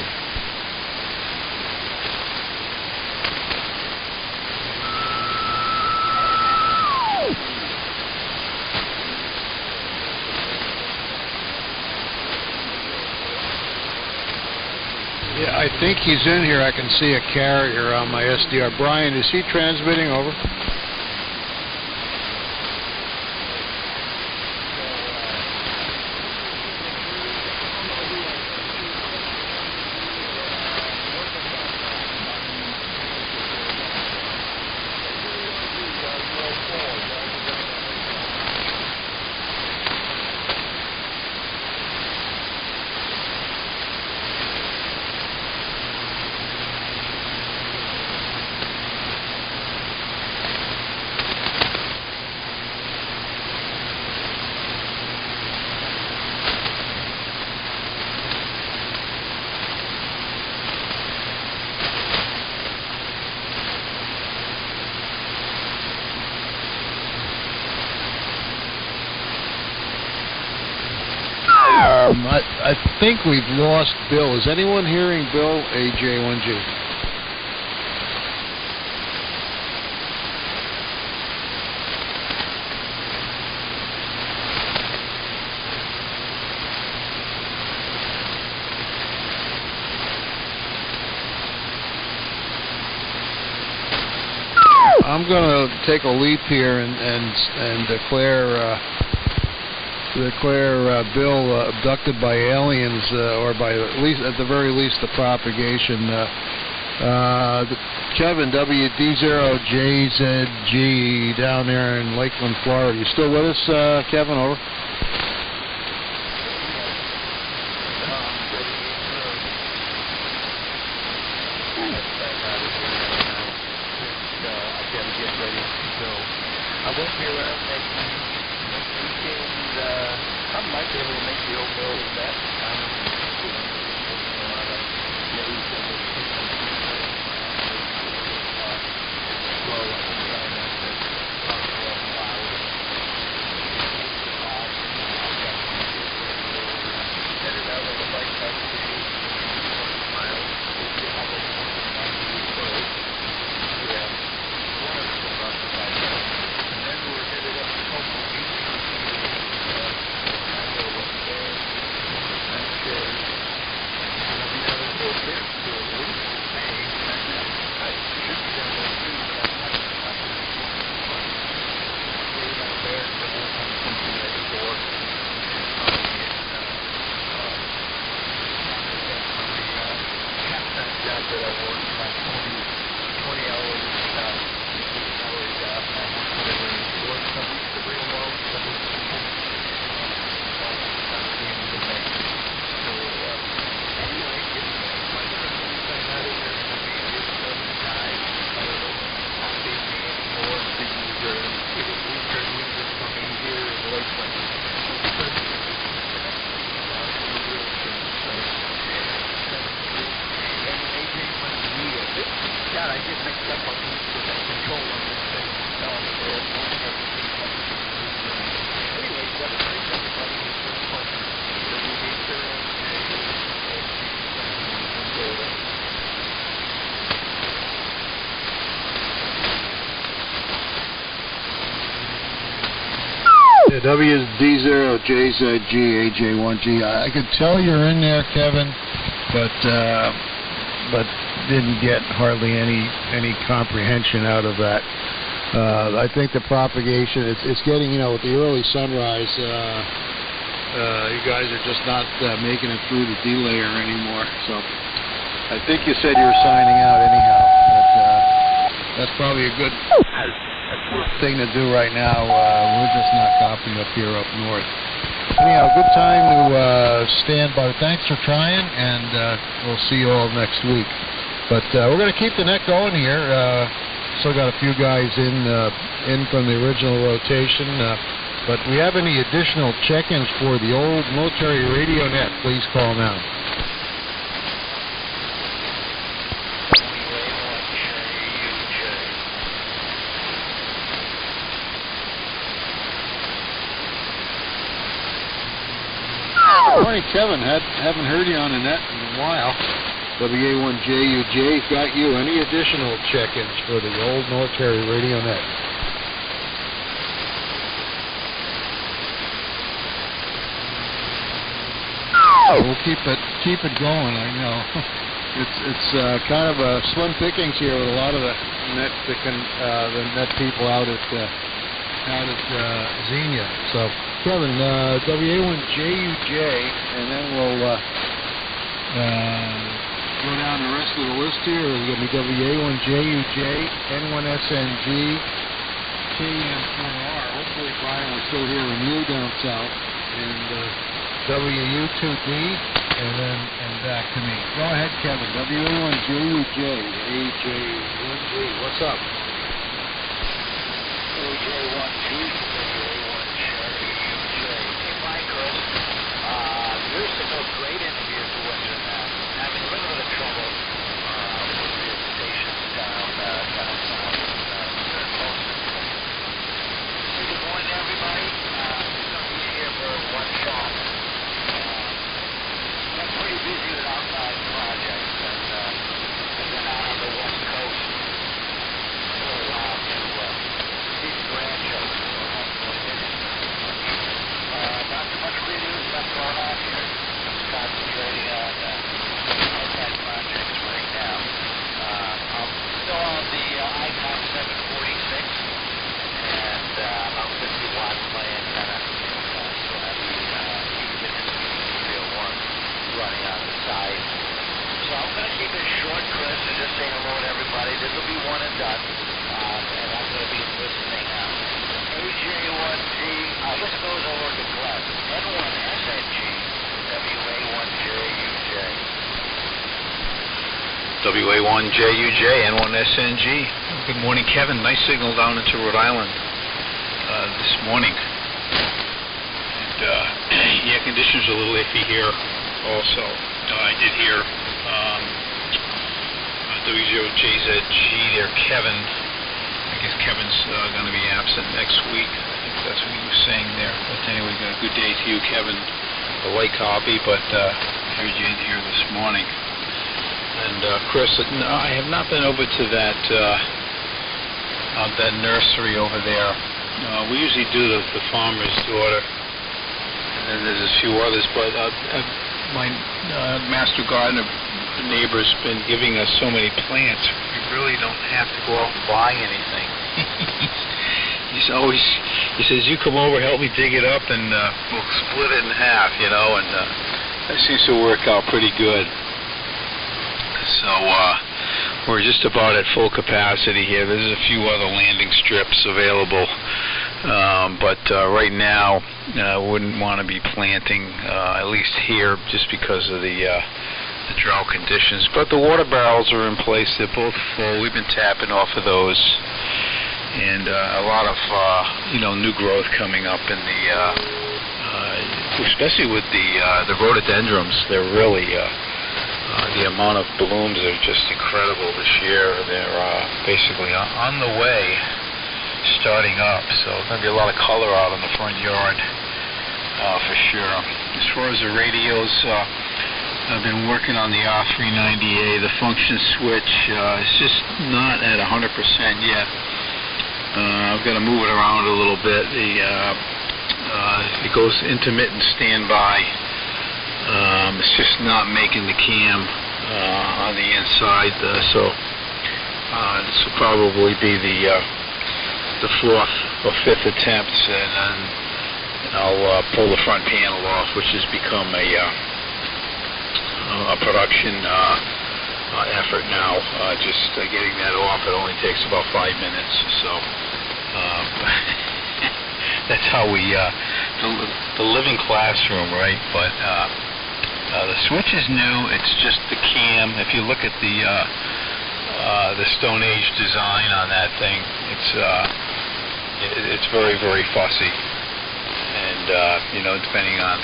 Yeah, I think he's in here. I can see a carrier on my SDR. Brian, is he transmitting over? I think we've lost Bill. Is anyone hearing Bill, AJ1G? I'm going to take a leap here and declare Bill abducted by aliens, or by at the very least the propagation. Kevin, WD0JZG down there in Lakeland, Florida. You still with us, Kevin? Over. WD0JZG AJ1G. I could tell you're in there, Kevin, but didn't get hardly any comprehension out of that. I think the propagation, it's getting, with the early sunrise, you guys are just not making it through the delayer anymore. So I think you said you were signing out anyhow, but that's probably a good thing to do right now. We're just not copying up here up north. Anyhow, good time to stand by. Thanks for trying, and we'll see you all next week. But we're going to keep the net going here. Still got a few guys in from the original rotation. But we have any additional check-ins for the old military radio net, please call now. Morning, Kevin. Haven't heard you on the net in a while. WA1JUJ's got you. Any additional check-ins for the old military radio net? We'll keep it going. I know it's kind of a slim pickings here with a lot of the net people out at Xenia. So Kevin, WA1JUJ, and then we'll go down the rest of the list here. It's going to be WA1JUJ, N1SNG, KM4R. Hopefully Brian was still hearing you down south, and WU2D, and back to me. Go ahead, Kevin. WA1JUJ, AJ1G. What's up? AJ1G, WA1JUJ. Hey, Mike, Chris. Here's the most great interview for Western Mass. Having a little bit of trouble with the stations down south. Hey, good morning, everybody. He's here for one shot. I'm pretty busy with outside projects, and then out on the West Coast for a while to see the grandchildren. So hopefully they didn't miss much. Not too much radio stuff going on here. Just concentrating on outside projects right now. I'm still on the ICOM 746, and about 50 watts my antenna. Still have the Unit 301 running on the side. So I'm going to keep it short, Chris, and just say hello to everybody. This will be one and done, and I'm going to be listening now. AJ1G, this goes over to Glenn. N1SNG, WA1JUJ. WA1JUJ, N1SNG. Good morning, Kevin. Nice signal down into Rhode Island this morning. And the air conditioners are a little iffy here. Also, I did hear W0JZG there, Kevin. I guess Kevin's going to be absent next week. I think that's what he was saying there. But anyway, got a good day to you, Kevin. A light copy, but heard you in here this morning. And Chris, no, I have not been over to that nursery over there. We usually do the farmer's daughter, and there's a few others, but my master gardener neighbor's been giving us so many plants, we really don't have to go out and buy anything. He says, you come over, help me dig it up, and we'll split it in half, and that seems to work out pretty good. So we're just about at full capacity here. There's a few other landing strips available, but right now I wouldn't want to be planting, at least here, just because of the drought conditions. But the water barrels are in place. They're both full. We've been tapping off of those, and a lot of new growth coming up in the, especially with the rhododendrons. They're really the amount of blooms are just incredible this year. They're basically on the way, starting up. So there's going to be a lot of color out in the front yard for sure. As far as the radios, I've been working on the R390A. The function switch is just not at 100% yet. I've got to move it around a little bit. It goes intermittent standby. It's just not making the cam on the inside, so this will probably be the fourth or fifth attempt, and then I'll pull the front panel off, which has become a production effort now. Just getting that off, it only takes about 5 minutes, so that's how we the living classroom, right? But the switch is new. It's just the cam. If you look at the Stone Age design on that thing, it's very, very fussy, and depending on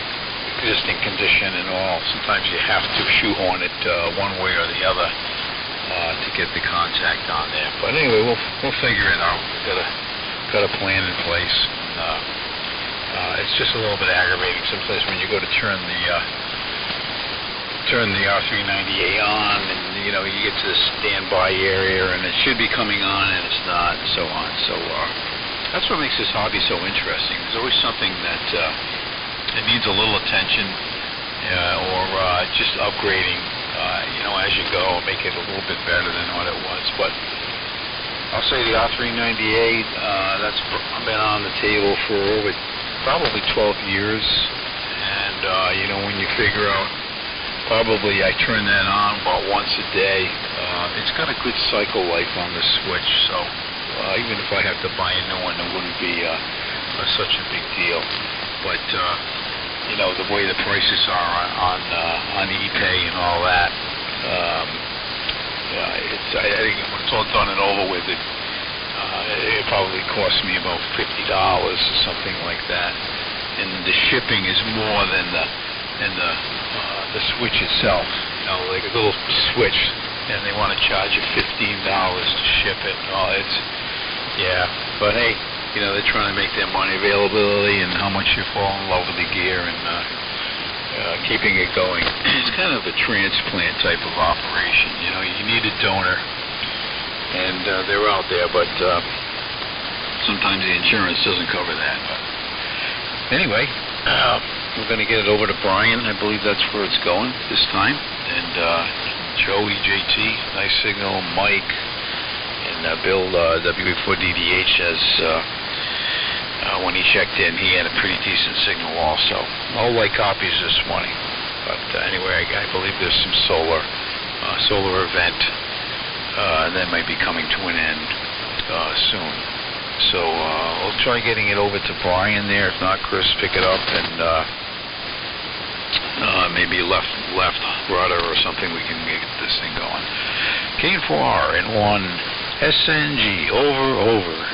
existing condition and all, sometimes you have to shoehorn it one way or the other to get the contact on there. But anyway, we'll figure it out. We've got a plan in place. It's just a little bit aggravating sometimes when you go to turn the R390A on, and you get to the standby area, and it should be coming on, and it's not, and so on. So that's what makes this hobby so interesting. There's always something that it needs a little attention, or just upgrading, as you go, make it a little bit better than what it was. But I'll say the R390A, that's been on the table for over probably 12 years, and when you figure out, probably I turn that on about once a day. It's got a good cycle life on the switch, so even if I have to buy a new one, it wouldn't be such a big deal. But the way the prices are on ePay and all that, I think when it's all done and over with, it probably costs me about $50 or something like that, and the shipping is more than the switch itself. Like a little switch, and they want to charge you $15 to ship it. But hey, they're trying to make their money, availability, and how much you fall in love with the gear, and keeping it going. It's kind of a transplant type of operation. You need a donor, and they're out there, but sometimes the insurance doesn't cover that. But anyway, we're going to get it over to Brian. I believe that's where it's going this time. And Joey, JT, nice signal, Mike, and Bill, W4DDH, has, when he checked in, he had a pretty decent signal also. All light copies this morning. But anyway, I believe there's some solar event that might be coming to an end soon. So we'll try getting it over to Brian there. If not, Chris, pick it up, and maybe left rudder or something, we can get this thing going. K4R and 1 SNG, over.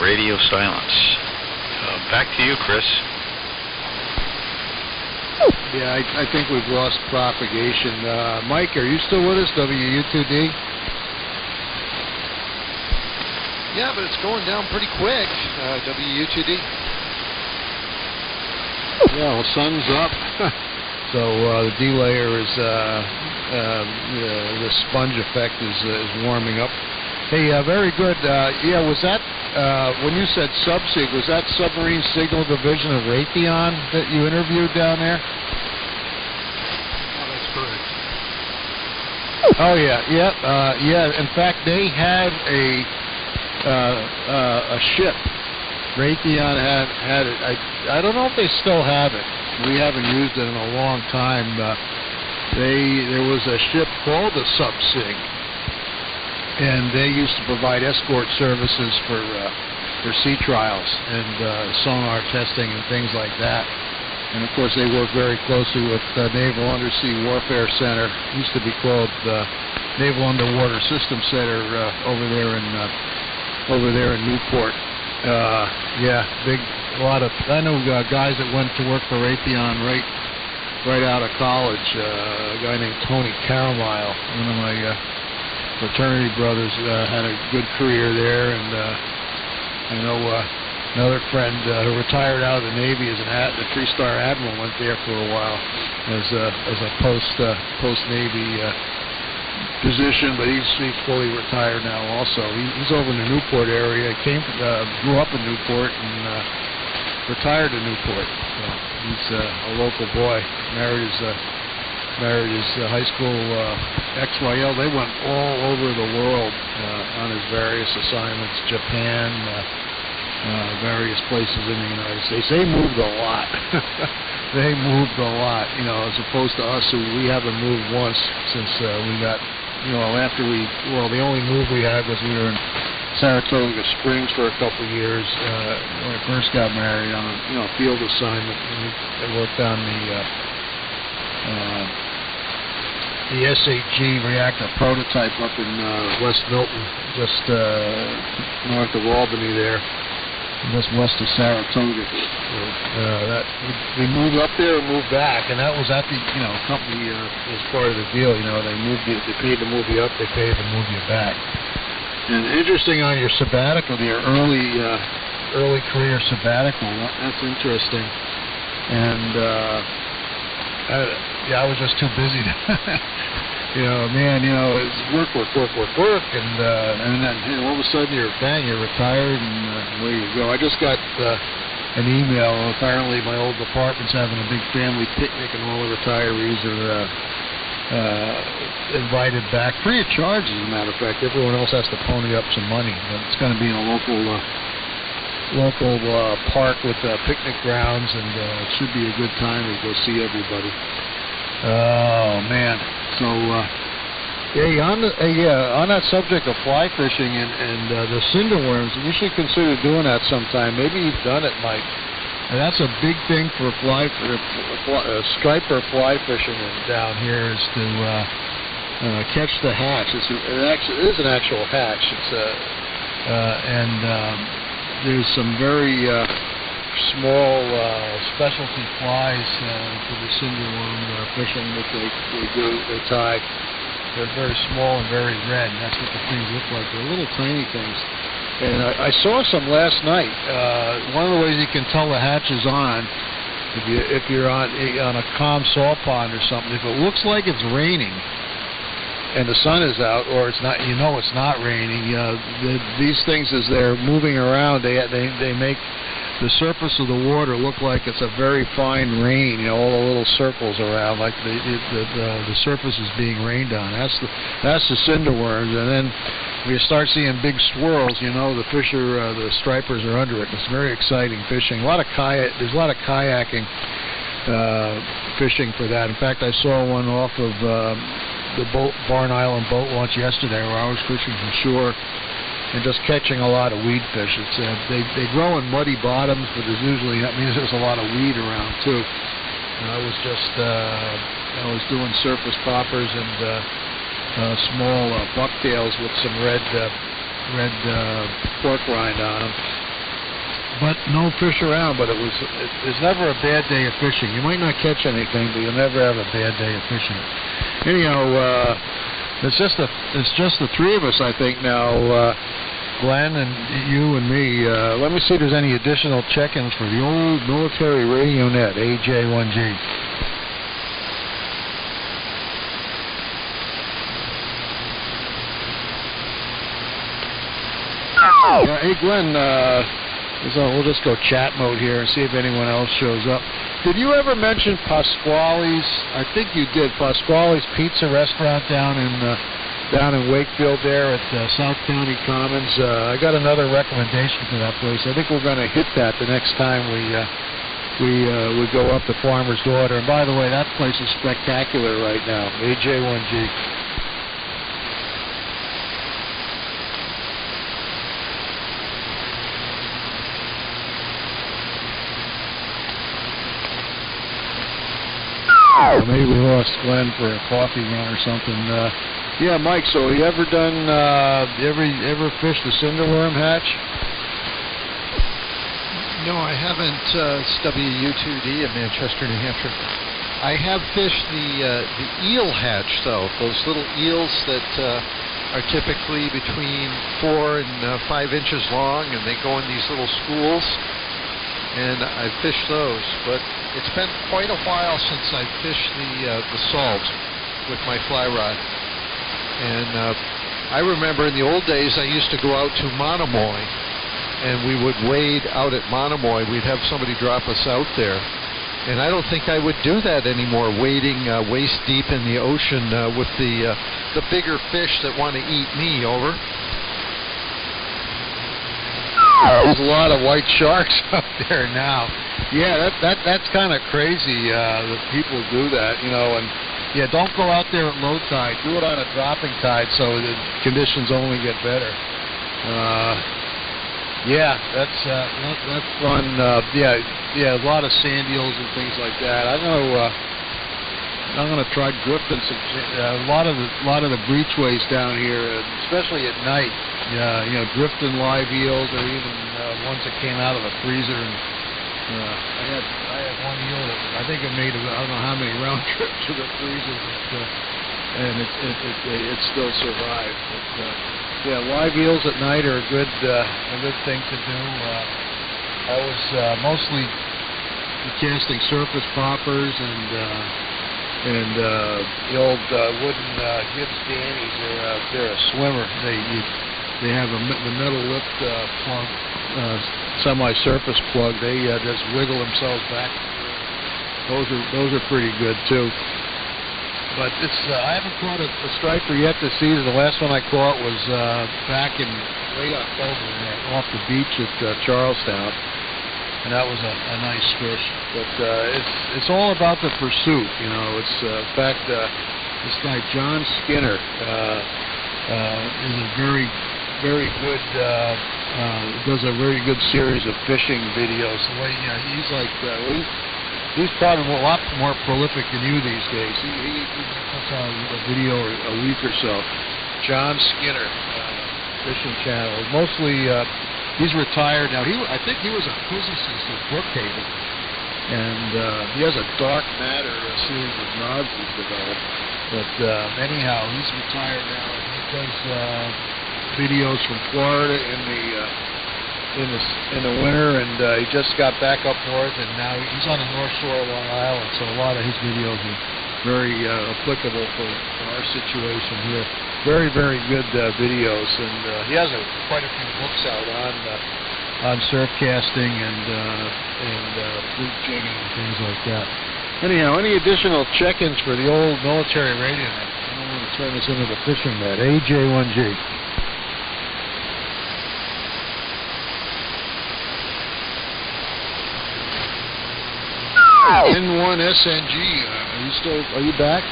Radio silence. Back to you, Chris. Yeah, I think we've lost propagation. Mike, are you still with us, WU2D? Yeah, but it's going down pretty quick, WU2D. Yeah, well, sun's up. So the delayer is, the sponge effect is warming up. Hey, very good. Yeah, was that, when you said SubSig, was that Submarine Signal Division of Raytheon that you interviewed down there? Oh, that's correct. Oh, yeah. In fact, they had a ship. Raytheon had it. I don't know if they still have it. We haven't used it in a long time. There was a ship called the SubSig, and they used to provide escort services for sea trials and sonar testing and things like that. And of course, they work very closely with Naval Undersea Warfare Center. It used to be called Naval Underwater Systems Center over there in Newport. A lot of, I know guys that went to work for Raytheon right out of college. A guy named Tony Carmile, one of my fraternity brothers, had a good career there, and I know another friend who retired out of the Navy as a 3-star admiral, went there for a while as a post Navy position, but he's fully retired now. Also, he's over in the Newport area. Grew up in Newport and retired in Newport. So he's a local boy. Married his high school XYL. They went all over the world on his various assignments. Japan, various places in the United States. They moved a lot. They moved a lot, as opposed to us, who we haven't moved once since we got, the only move we had was we were in Saratoga Springs for a couple of years when I first got married on a field assignment. And I worked on the SHG reactor prototype up in West Milton, just north of Albany there. just west of Saratoga. That we moved up there and moved back, and that was at the company was part of the deal. They paid to move you up, they paid to move you back. And interesting on your sabbatical, your early career sabbatical. That's interesting. And I was just too busy to. It's work, and then all of a sudden you're retired, and where you go. I just got an email. Apparently, my old department's having a big family picnic, and all the retirees are invited back free of charge. As a matter of fact, everyone else has to pony up some money. It's going to be in a local park with picnic grounds, and it should be a good time to go see everybody. Oh man. So, on that subject of fly fishing and the cinder worms, you should consider doing that sometime. Maybe you've done it, Mike. And that's a big thing for striper fly fishing down here is to catch the hatch. It is an actual hatch. There's some very small specialty flies for the cinder worm fishing that they tie. They're very small and very red, and that's what the things look like. They're little tiny things. And I saw some last night. One of the ways you can tell the hatch is on, if you're on a calm salt pond or something, if it looks like it's raining and the sun is out, or it's not, it's not raining. These things, as they're moving around, they make the surface of the water look like it's a very fine rain. All the little circles around, like the surface is being rained on. That's the cinder worms. And then when you start seeing big swirls, the stripers are under it. It's very exciting fishing. There's a lot of kayaking fishing for that. In fact, I saw one off of the Barn Island boat launch yesterday, where I was fishing from shore and just catching a lot of weed fish. They grow in muddy bottoms, but that means there's a lot of weed around too. And I was doing surface poppers and small bucktails with some red pork rind on them. But no fish around. But there's never a bad day of fishing. You might not catch anything, but you'll never have a bad day of fishing. Anyhow, it's just the three of us, I think now. Glenn and you and me. Let me see if there's any additional check-ins for the old military radio net, AJ1G. Hey, Glenn, we'll just go chat mode here and see if anyone else shows up. Did you ever mention Pasquale's? I think you did. Pasquale's Pizza Restaurant down in Wakefield there at South County Commons. I got another recommendation for that place. I think we're going to hit that the next time we go up to Farmer's Daughter. And by the way, that place is spectacular right now. AJ1G. Maybe we lost Glenn for a coffee run or something. Yeah, Mike, so you ever done, ever fished the cinder worm hatch? No, I haven't. It's WU2D in Manchester, New Hampshire. I have fished the eel hatch, though. Those little eels that are typically between 4 and 5 inches long, and they go in these little schools. And I've fished those, but it's been quite a while since I've fished the salt with my fly rod. And I remember in the old days I used to go out to Monomoy, and we would wade out at Monomoy. We'd have somebody drop us out there. And I don't think I would do that anymore, wading waist deep in the ocean with the bigger fish that want to eat me. Over. There's a lot of white sharks out there now. Yeah, that's kind of crazy that people do that, and yeah, don't go out there at low tide. Do it on a dropping tide so the conditions only get better. Yeah, that's fun. Yeah, a lot of sand eels and things like that. I'm gonna try drifting some. A lot of the breachways down here, especially at night. Drifting live eels or even ones that came out of the freezer. And I had one eel that I think it made I don't know how many round trips to the freezer, and it still survived. But, yeah, live eels at night are a good thing to do. I was mostly casting surface poppers and the old wooden Gibbs Dannies. They're a swimmer. They have the metal lift plug, semi-surface plug. They just wiggle themselves back. Those are pretty good too. But I haven't caught a striper yet this season. The last one I caught was back in late October off the beach at Charlestown, and that was a nice fish. But it's all about the pursuit, you know. It's in fact this guy John Skinner is a very good does a very good series of fishing videos. The way he's like he's probably a lot more prolific than you these days. He puts out a video a week or so. John Skinner, fishing channel. Mostly, he's retired now. I think he was a physicist at Brookhaven, and he has a dark matter series of nods he's developed. But anyhow, he's retired now, and he does videos from Florida in the winter, and he just got back up north, and now he's on the North Shore of Long Island, so a lot of his videos are very applicable for our situation here. Very good videos, and he has quite a few books out on surf casting and fluke jigging and things like that. Anyhow, any additional check-ins for the old military radio net? I don't want to turn this into the fishing net. AJ1G. N1SNG, are you back?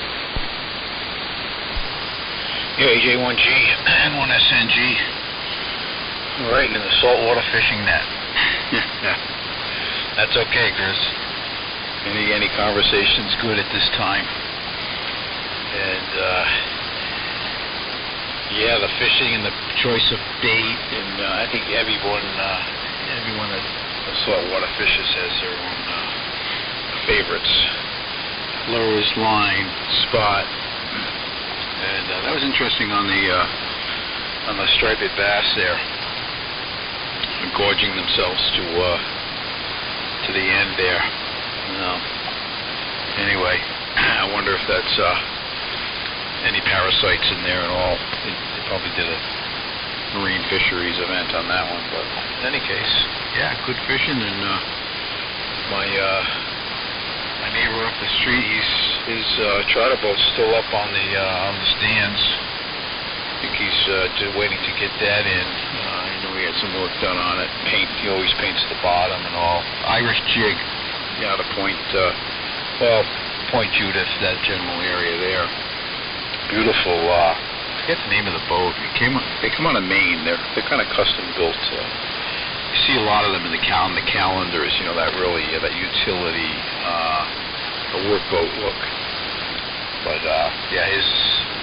Yeah, AJ1G, N1SNG. Right in the saltwater fishing net. That's okay, Chris. Any conversation's good at this time. And yeah, the fishing and the choice of bait, and I think everyone that saltwater fishes has their own favorites, lures, line, spot, and that was interesting on the striped bass there, gorging themselves to the end there. Anyway, I wonder if that's any parasites in there at all. They probably did a marine fisheries event on that one, but in any case, yeah, good fishing, and my neighbor up the street, his trotter boat's still up on the stands. I think he's waiting to get that in. I know he had some work done on it. He always paints the bottom and all. Irish jig, the Point Judith, that general area there. Beautiful. I forget the name of the boat. They come out of Maine. They're kind of custom built. You see a lot of them in the calendars. You know, that utility. A workboat look, but yeah, his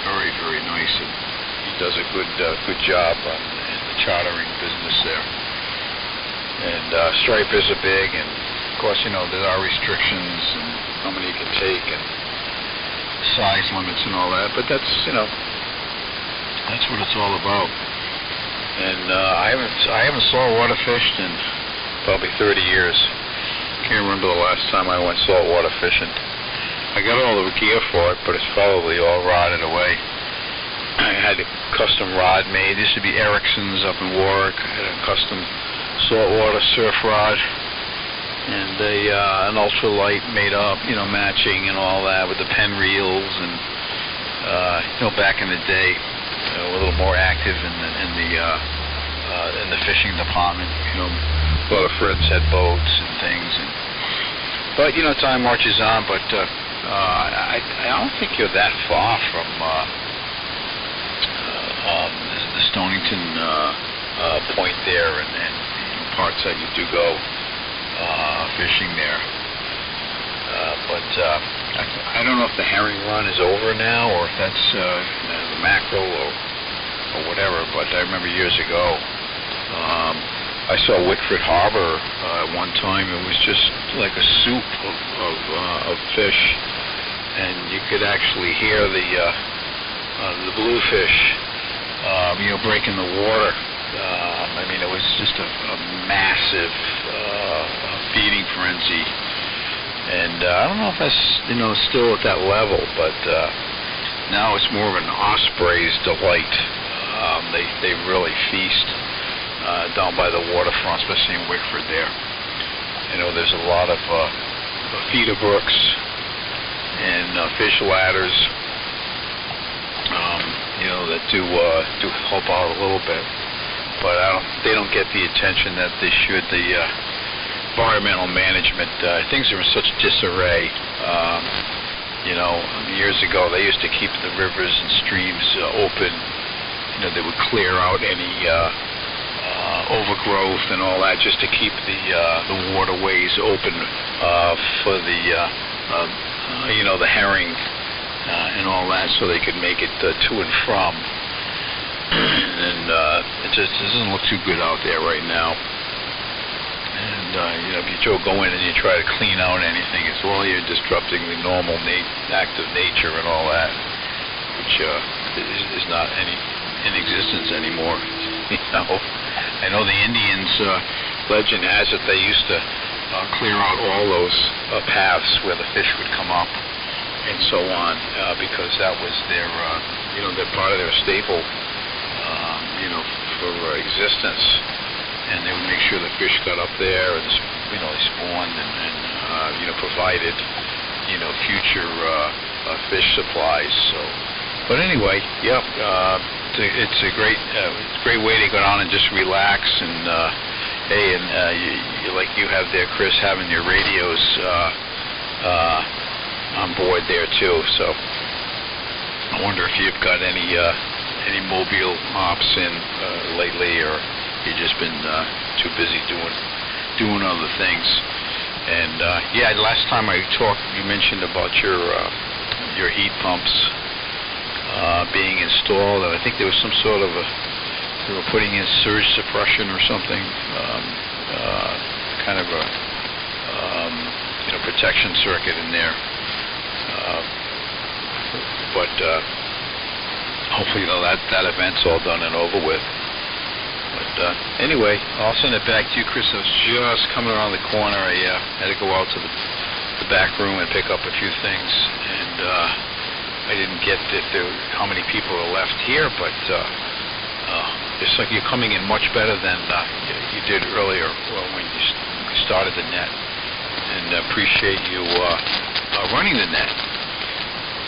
very nice, and he does a good job in the chartering business there. And stripers are big, and of course, you know, there are restrictions and how many you can take and size limits and all that. But that's what it's all about. And I haven't saltwater fished in probably 30 years. Can't remember the last time I went saltwater fishing. I got all the gear for it, but it's probably all rotted away. I had a custom rod made. This would be Erickson's up in Warwick. I had a custom saltwater surf rod, and an ultralight made up, matching and all that with the Penn reels, and back in the day, a little more active in the fishing department. A lot of friends had boats and things, but time marches on. But I don't think you're that far from the Stonington point there, and parts that you do go fishing there. But I don't know if the herring run is over now, or if that's the mackerel or whatever. But I remember years ago. I saw Wickford Harbor at one time. It was just like a soup of fish, and you could actually hear the bluefish, breaking the water. I mean, it was just a massive feeding frenzy, and I don't know if that's still at that level, but now it's more of an osprey's delight. They really feast down by the waterfront, especially in Wickford there. There's a lot of feeder brooks and fish ladders, that do help out a little bit, but they don't get the attention that they should. The environmental management, things are in such disarray. Years ago they used to keep the rivers and streams open. They would clear out any overgrowth and all that just to keep the waterways open for the herring and all that, so they could make it to and from. And it just doesn't look too good out there right now. And if you go in and you try to clean out anything, it's you're disrupting the normal act of nature and all that, which is not in existence anymore. I know the Indians, legend has it, they used to clear out all those paths where the fish would come up and so on, because that was their part of their staple, for existence. And they would make sure the fish got up there, and they spawned and provided future fish supplies. So, but anyway, it's a great way to go down and just relax. And like you have there, Chris, having your radios on board there too. So I wonder if you've got any mobile ops in lately, or you've just been too busy doing other things. And last time I talked, you mentioned about your heat pumps being installed, and I think there was some sort of they were putting in surge suppression or something, kind of a protection circuit in there. But hopefully, that event's all done and over with. But anyway, I'll send it back to you, Chris. I was just coming around the corner. I had to go out to the back room and pick up a few things, and I didn't get how many people are left here, but it's like you're coming in much better than you did earlier when you started the net, and appreciate you running the net.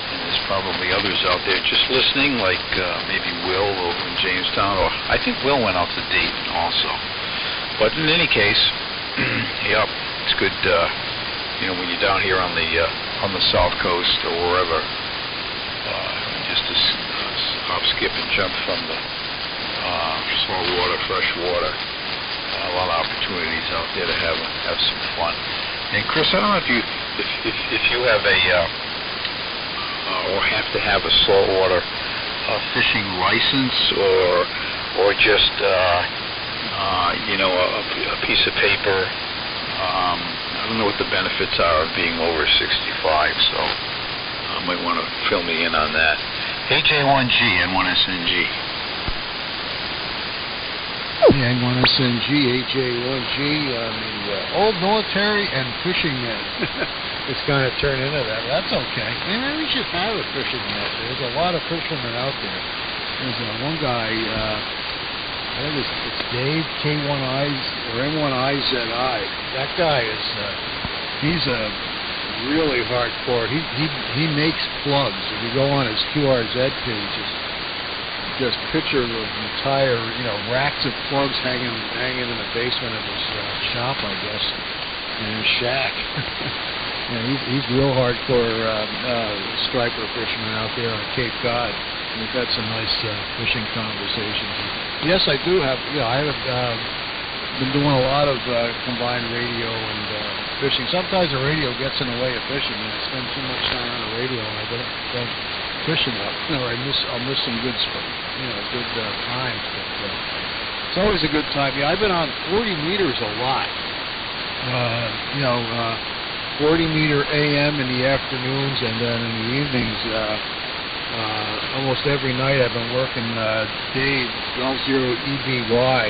And there's probably others out there just listening, like maybe Will over in Jamestown, or I think Will went out to Dayton also. But in any case, it's good, when you're down here on the South Coast or wherever, just to hop, skip, and jump from the salt water, fresh water. A lot of opportunities out there to have some fun. And Chris, I don't know if you have or have to have a saltwater fishing license, or just a piece of paper. I don't know what the benefits are of being over 65, so I might want to fill me in on that. AJ1G, N1SNG. Yeah, N1SNG, AJ1G, the old military and fishing net. It's kind of turned into that. That's okay. Maybe we should have a fishing net. There's a lot of fishermen out there. There's one guy, I think it's Dave, K1I's, or M1IZI. That guy he's a really hardcore. He makes plugs. If you go on his QRZ page, just picture the entire, racks of plugs hanging in the basement of his shop, I guess, in his shack. He's real hardcore striper fisherman out there on Cape Cod. We've had some nice fishing conversations. Yes, I do have. I have been doing a lot of combined radio and fishing. Sometimes the radio gets in the way of fishing, and I spend too much time on the radio, and I don't fish enough. I'll miss some good times. But It's always a good time. Yeah, I've been on 40 meters a lot. 40 meter AM in the afternoons, and then in the evenings, almost every night I've been working Dave, Golf Zero EBY,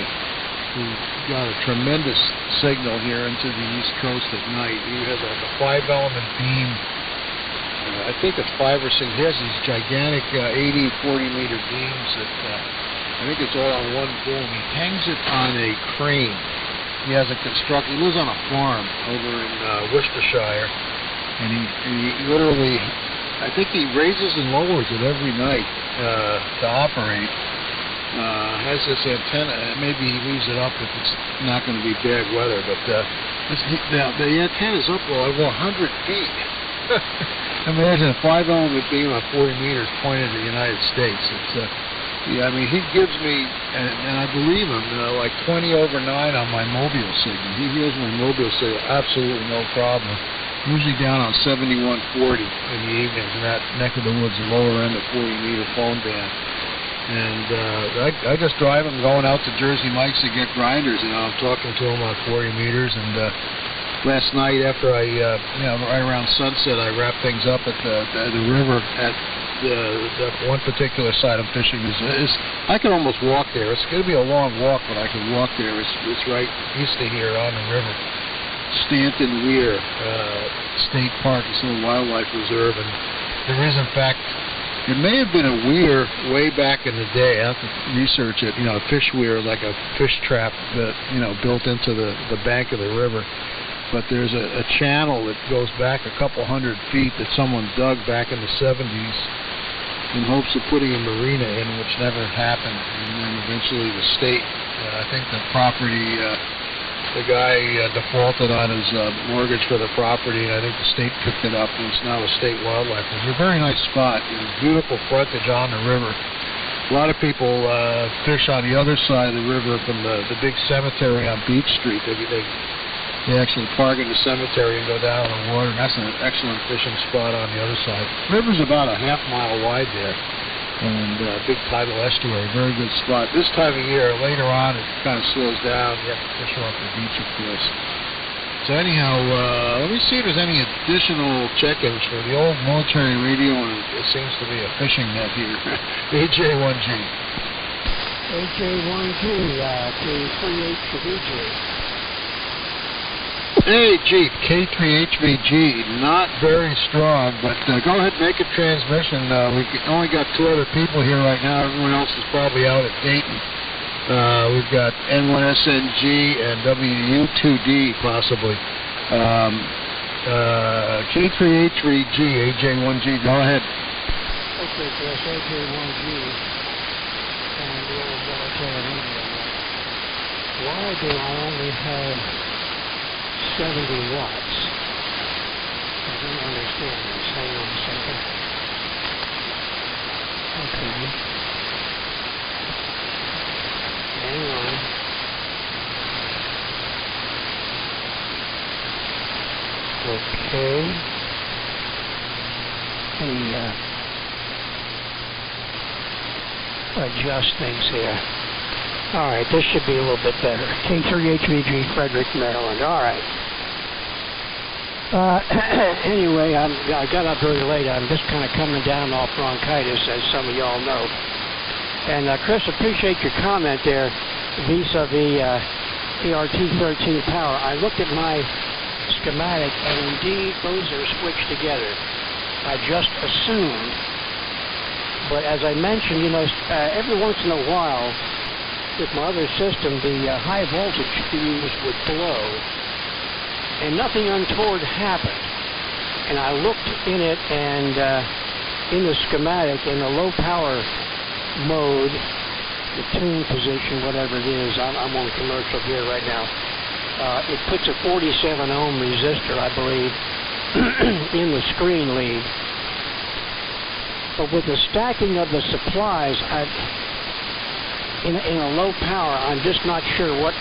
who got a tremendous signal here into the East Coast at night. He has like a 5-element beam. I think it's 5 or 6. He has these gigantic 80, 40 meter beams that I think it's all on one boom. He hangs it on a crane. He has it constructed. He lives on a farm over in Worcestershire, and he literally, I think he raises and lowers it every night to operate. Has this antenna. Maybe he leaves it up if it's not going to be bad weather, but the antenna's up over 100 feet. Imagine a 5-element beam on 40 meters pointed at the United States. It's I mean, he gives me, and I believe him, like 20 over 9 on my mobile signal. He hears my mobile signal, absolutely no problem. Usually down on 7140 in the evenings in that neck of the woods, the lower end of 40-meter phone band. And I just drive him going out to Jersey Mike's to get grinders. I'm talking to him on 40 meters. And last night, after I, right around sunset, I wrapped things up at the river at the one particular side I'm fishing is I can almost walk there. It's going to be a long walk, but I can walk there. It's right east of here on the river. Stanton Weir State Park, it's a little wildlife reserve, and there is, in fact, it may have been a weir way back in the day. I have to research it. A fish weir, like a fish trap that built into the bank of the river. But there's a channel that goes back a couple 100 feet that someone dug back in the 70s in hopes of putting a marina in, which never happened. And then eventually the state, I think the property, the guy defaulted on his mortgage for the property, and I think the state picked it up, and it's now a state wildlife reserve. A very nice spot. Beautiful frontage on the river. A lot of people fish on the other side of the river from the big cemetery on Beach Street. They actually park in the cemetery and go down in the water, and that's an excellent fishing spot on the other side. The river's about a half-mile wide there, and big tidal estuary, very good spot. This time of year, later on, it kind of slows down. You have to fish off the beach, of course. So anyhow, let me see if there's any additional check-ins for the old military radio, and it seems to be a fishing net here. AJ1G. AJ1G, K3HVG. Hey, Jeep, K3HVG, not very strong, but go ahead and make a transmission. We only got 2 other people here right now. Everyone else is probably out at Dayton. We've got N1SNG and WU2D, possibly. K3HVG, AJ1G, go ahead. Okay, Chris, AJ1G, and the old military radio. Why do I only have 70 watts? I don't understand this. Hang on a second. Okay. Hang on. Okay. Let me adjust things here. All right, this should be a little bit better. K3HVG, Frederick, Maryland. All right. Anyway, I got up very late. I'm just kind of coming down off bronchitis, as some of y'all know. And Chris, appreciate your comment there vis-a-vis ERT13 power. I looked at my schematic, and indeed, those are switched together. I just assumed. But as I mentioned, every once in a while, with my other system, the high voltage fuse would blow, and nothing untoward happened. And I looked in it, and in the schematic, in the low power mode, the tune position, whatever it is, I'm on commercial here right now, it puts a 47 ohm resistor, I believe, in the screen lead. But with the stacking of the supplies, in a low power, I'm just not sure what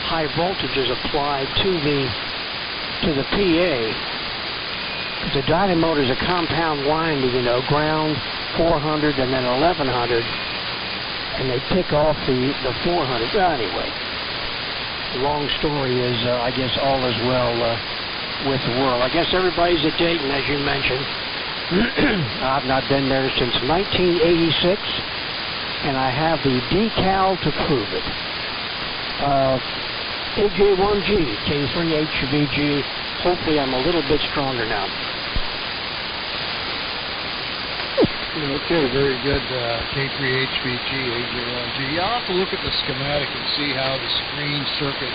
high voltages apply to the PA. The dynamotor is a compound winding, ground 400 and then 1100. and they kick off the 400. Well, anyway, the long story is, I guess all is well with the world. I guess everybody's at Dayton, as you mentioned. I've not been there since 1986, and I have the decal to prove it. AJ1G, K3HVG. Hopefully I'm a little bit stronger now. Okay, very good, K3HVG, AJ1G. I'll have to look at the schematic and see how the screen circuit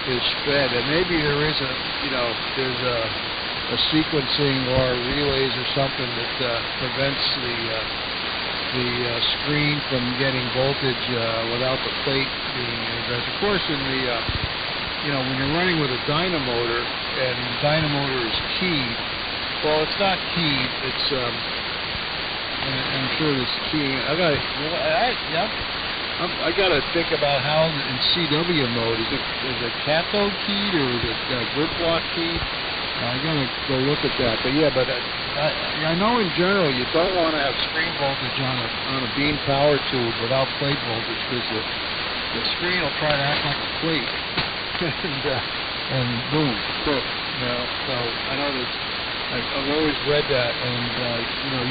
is fed, and maybe there is there's a sequencing or relays or something that prevents the screen from getting voltage without the plate being addressed. Of course, in the when you're running with a dynamotor and dynamotor is keyed, well, it's not keyed. It's I'm sure this keying. I gotta think about how in CW mode is it cathode keyed or is it grid block keyed? I gotta go look at that. But yeah, I know in general you don't want to have screen voltage on a beam power tube without plate voltage because the screen will try to act like a plate and boom, cook. So I know that. I've always read that, and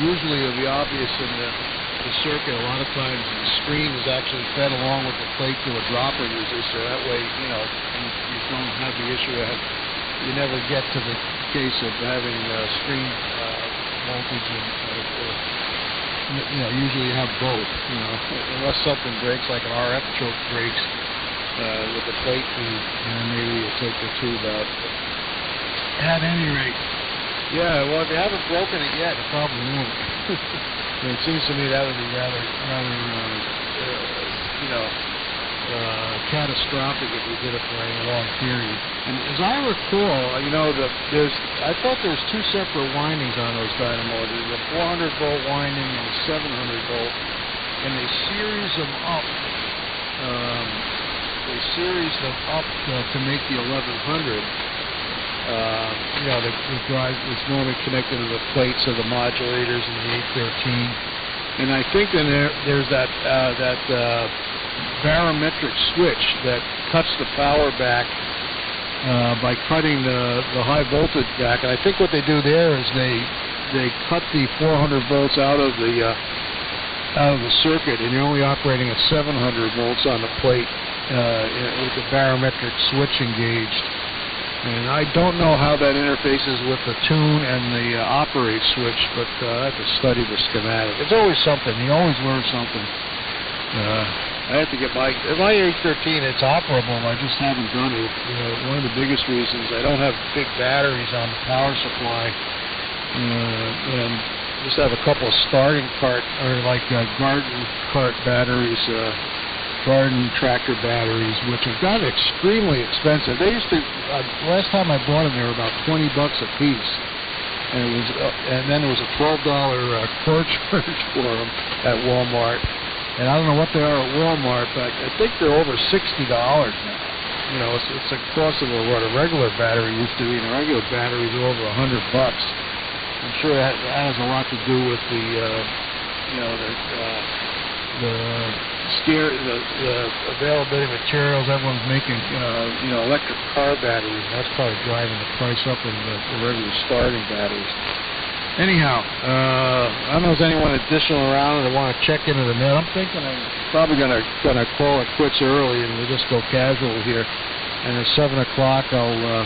usually it'll be obvious in the circuit. A lot of times the screen is actually fed along with the plate to a dropper resistor. That way, you don't have the issue of you never get to the case of having screen voltage, usually you have both. Unless something breaks, like an RF choke breaks with the plate feed, maybe you take the tube out. At any rate. Yeah, well, if you haven't broken it yet, it probably won't. It seems to me that would be rather catastrophic if you did it for any long period. And as I recall, I thought there was two separate windings on those dynamos. There's a 400-volt winding and a 700-volt, and they series them up. To make the 1100. The drive is normally connected to the plates of the modulators and the 813. And I think then there's that barometric switch that cuts the power back by cutting the high voltage back. And I think what they do there is they cut the 400 volts out of the circuit, and you're only operating at 700 volts on the plate with the barometric switch engaged. And I don't know how that interfaces with the tune and the operate switch, but I have to study the schematic. It's always something. You always learn something. I have to get my 813. It's operable. I just haven't done it. One of the biggest reasons I don't have big batteries on the power supply, and just have a couple of starting cart or like garden cart batteries. Garden tractor batteries, which have gotten extremely expensive. They used to, last time I bought them, they were about $20 a piece, and then there was a $12 cord charge for them at Walmart, and I don't know what they are at Walmart, but I think they're over $60 now. It's a cost of what a regular battery used to be, and a regular battery is over $100. I'm sure that has a lot to do with the availability of materials. Everyone's making, electric car batteries. That's probably driving the price up in the regular starting batteries. Anyhow, I don't know if there's anyone additional around that want to check into the net. I'm thinking I'm probably gonna call it quits early and we'll just go casual here. And at 7 o'clock, I'll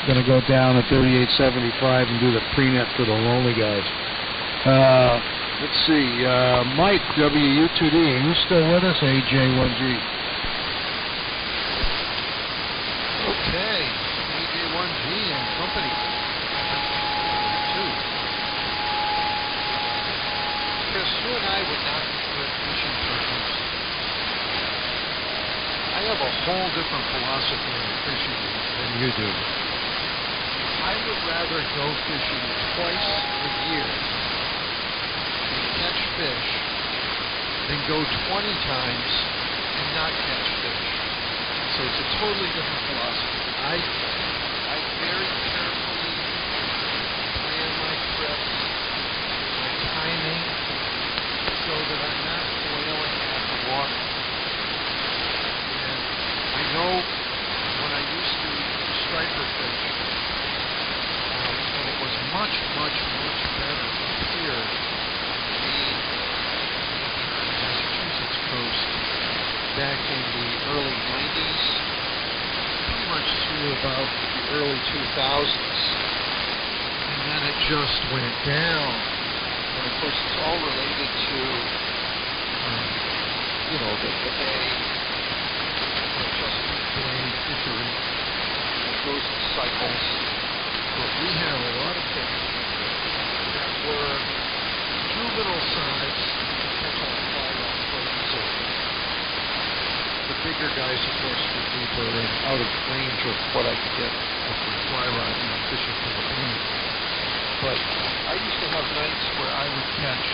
gonna go down to 3875 and do the pre-net for the lonely guys. Let's see, Mike, WU2D, are you still with us, AJ1G? Okay, AJ1G and company. Chris, you and I would not be good fishing partners. I have a whole different philosophy on fishing than you do. I would rather go fishing twice a year catch fish than go 20 times and not catch fish. So it's a totally different philosophy. I very carefully plan my trips, my timing, so that I'm not boiling at back in the early 90s, pretty much through about the early 2000s. And then it just went down. And of course, it's all related to, the Bay, Chesapeake Bay fishery. It goes in cycles. But we have a lot of fish that were juvenile size to catch on fly rod quite easily. The bigger guys, of course, were deeper and out of range of what I could get off the fly rod fishing from the beam. But I used to have nights where I would catch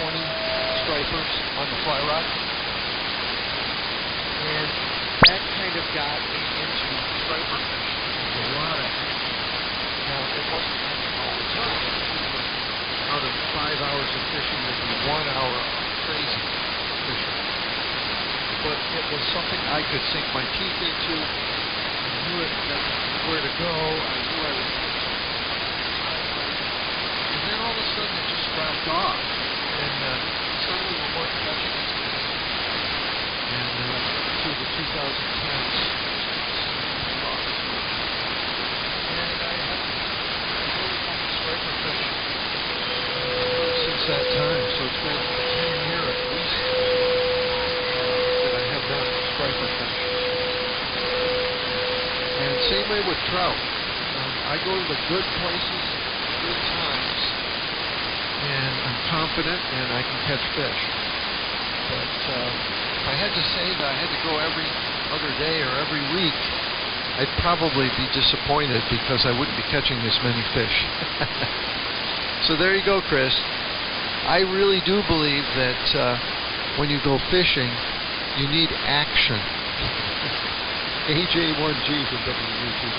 20 stripers on the fly rod. And that kind of got me into striper fishing. There's a lot of it. Now, it wasn't happening all the time. Out of 5 hours of fishing, there'd be 1 hour of crazy fishing. But it was something I could sink my teeth into. I knew where to go. I knew I would catch something. And then all of a sudden it just dropped off. And suddenly we weren't catching as many. And through the 2010s, and I haven't really had striper fish since that time. So it's been 10 years at least that I have done striper fish. And same way with trout. I go to the good places, good times, and I'm confident and I can catch fish. But if I had to say that I had to go every other day or every week, I'd probably be disappointed because I wouldn't be catching this many fish. So there you go, Chris. I really do believe that when you go fishing, you need action. AJ1G for WUTV.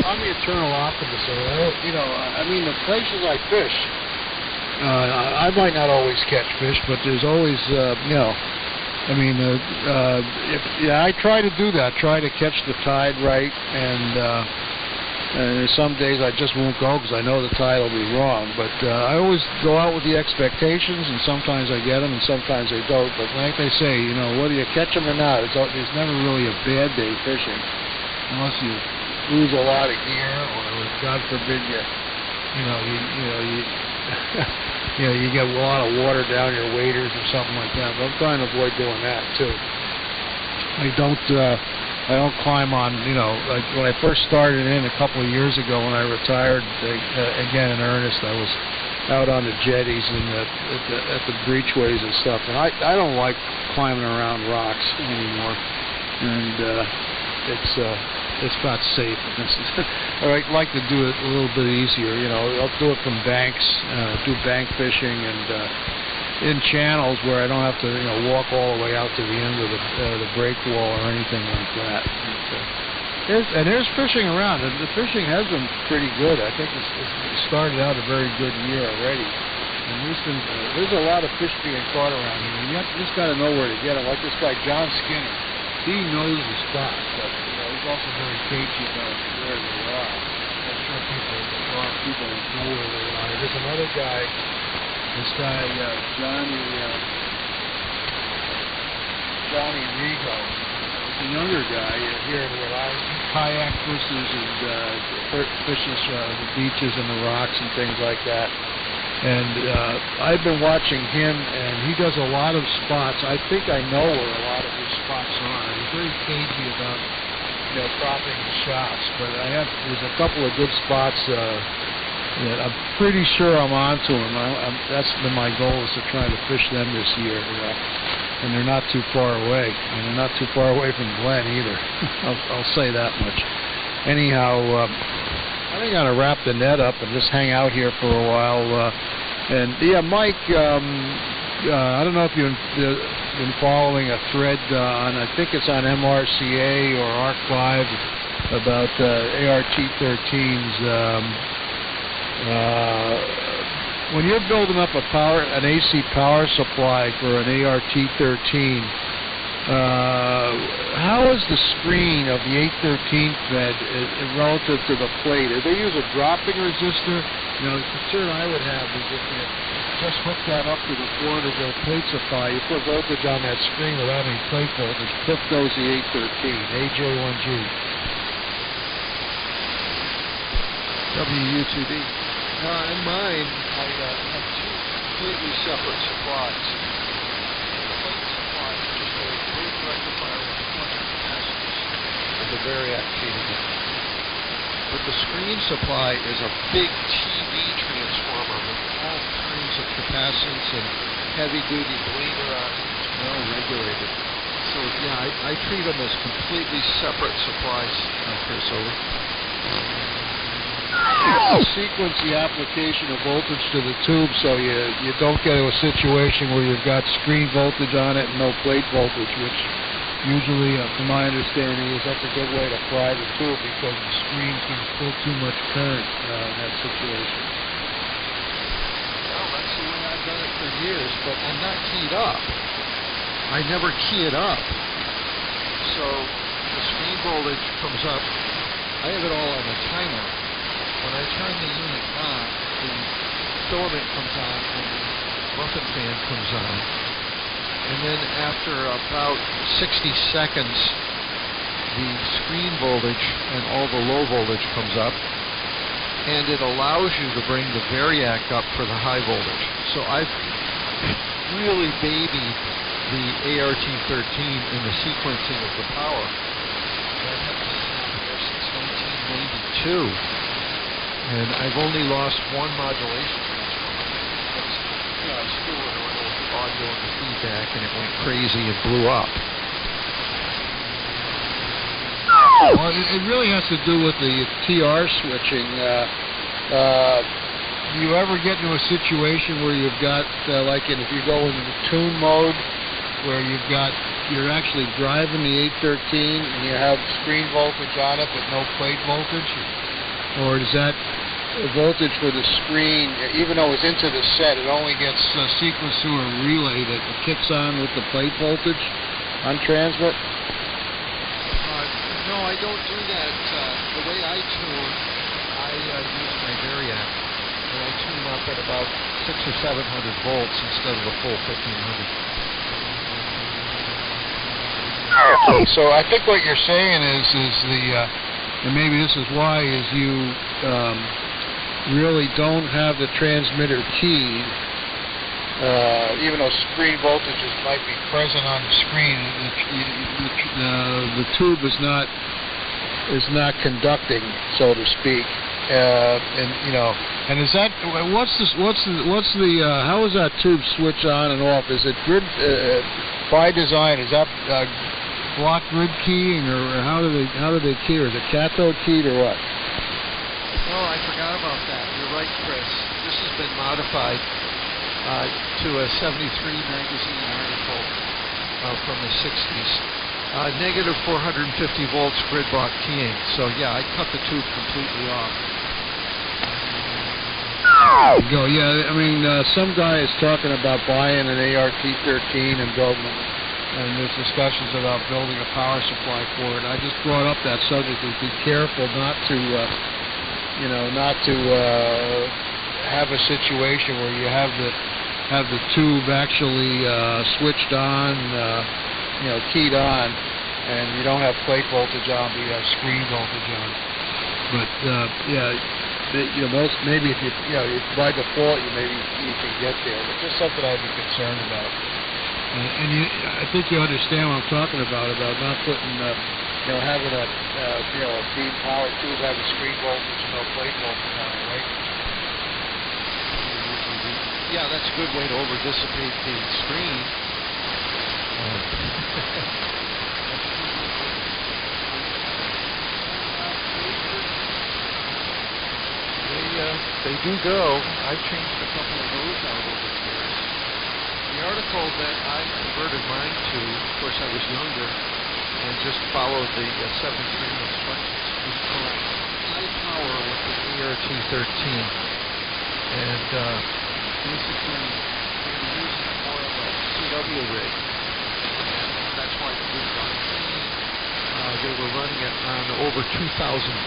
I'm the eternal optimist. The places I fish, I might not always catch fish, but there's always, I try to do that. Try to catch the tide right, and some days I just won't go because I know the tide will be wrong. But I always go out with the expectations, and sometimes I get them, and sometimes I don't. But like they say, whether you catch them or not, there's never really a bad day fishing, unless you lose a lot of gear, or God forbid you get a lot of water down your waders or something like that. But I'm trying to avoid doing that too. I don't climb on, like when I first started in a couple of years ago when I retired, again in earnest, I was out on the jetties and at the breachways and stuff, and I don't like climbing around rocks anymore, and it's not safe. I like to do it a little bit easier. I'll do it from banks, do bank fishing, and in channels where I don't have to, walk all the way out to the end of the break wall or anything like that. There's fishing around. The fishing has been pretty good. I think it's started out a very good year already. And there's a lot of fish being caught around here. You just got to know where to get them. Like this guy, John Skinner. He knows the spots, but he's also very cagey about where they are. I'm sure a lot of people know where they are. There's another guy, this guy, Johnny Rigo. He's a younger guy here in Rhode Island. He kayak fishes and fishes the beaches and the rocks and things like that. And I've been watching him, and he does a lot of spots. I think I know where a lot of his spots are. He's very cagey about, dropping the shots. But there's a couple of good spots that I'm pretty sure I'm onto him. That's been my goal, is to try to fish them this year. And they're not too far away. And they're not too far away from Glenn either. I'll say that much. Anyhow, I think I'm going to wrap the net up and just hang out here for a while. Mike, I don't know if you've been following a thread on, I think it's on MRCA or ARC-5 about ART-13s. When you're building up an AC power supply for an ART-13, How is the screen of the 813 fed relative to the plate? Do they use a dropping resistor? You know, the concern I would have is if you just hook that up to the floor to the plate supply, you put voltage on that screen without any plate voltage, clip goes the 813, AJ1G. WU2D. In mine, I have two completely separate supplies. The plate supply is just a boost rectifier with 200 capacitors with a variac feeding it. But the screen supply is a big TV transformer with all kinds of capacitance and heavy-duty bleeder on it. It's well regulated. So yeah, I treat them as completely separate supplies, Chris. Over. Sequence the application of voltage to the tube so you don't get to a situation where you've got screen voltage on it and no plate voltage, which usually, from my understanding, is that's a good way to fry the tube because the screen can pull too much current in that situation. Well, that's the way I've done it for years, but I'm not keyed up. I never key it up. So the screen voltage comes up. I have it all on a timer. When I turn the unit on, the filament comes on and the muffin fan comes on. And then after about 60 seconds, the screen voltage and all the low voltage comes up. And it allows you to bring the variac up for the high voltage. So I've really babied the ART13 in the sequencing of the power. I've had this there since 1992. And I've only lost one modulation transformer because I screwed with a little audio and the feedback and it went crazy and blew up. Well, it really has to do with the TR switching. Do you ever get into a situation where you've got, if you go into the tune mode, where you're actually driving the 813 and you have screen voltage on it but no plate voltage? Or is that voltage for the screen, even though it's into the set, it only gets sequenced through a relay that kicks on with the plate voltage on transmit? No, I don't do that. The way I tune, I use my variac, and I tune up at about 600 or 700 volts instead of the full 1500. So I think what you're saying is and maybe this is why, is you really don't have the transmitter keyed, even though screen voltages might be present on the screen. The tube is not conducting, so to speak. And is that how is that tube switch on and off? Is it grid by design? Is that block grid keying, or how do they key? Is it cathode keyed or what? Oh, I forgot about that. You're right, Chris. This has been modified to a 73 magazine article from the 60s. Negative 450 volts grid block keying. So yeah, I cut the tube completely off. Go. Yeah, I mean, some guy is talking about buying an ART13 and building, and there's discussions about building a power supply for it. I just brought up that subject to be careful not to have a situation where you have the tube actually switched on, keyed on, and you don't have plate voltage on, but you have screen voltage on. But maybe if by default you can get there. But just something I'd be concerned about. And I think you understand what I'm talking about not putting, having a beam power tube having screen voltage and no plate voltage on it, right? Yeah, that's a good way to over-dissipate the screen. They do go. I've changed a couple of those out over the years. The article that I converted mine to, of course I was younger, and just followed the 73 instructions, was called High Power with the ART13. And basically, they were using more of a CW rig. And that's why They were running it on over 2,000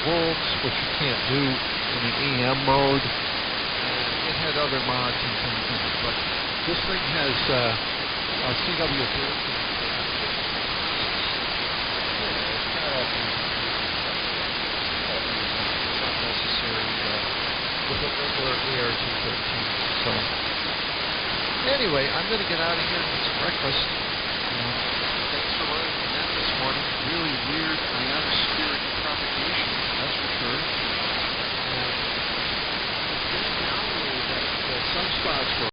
volts, which you can't do in the AM mode. It had other mods and things in it, but this thing has CW built. Not necessary with a regular ART-13. So anyway, I'm going to get out of here and get some breakfast. Thanks for learning the net this morning. Really weird ionospheric propagation, that's for sure. It's getting down a little bit. Sunspots were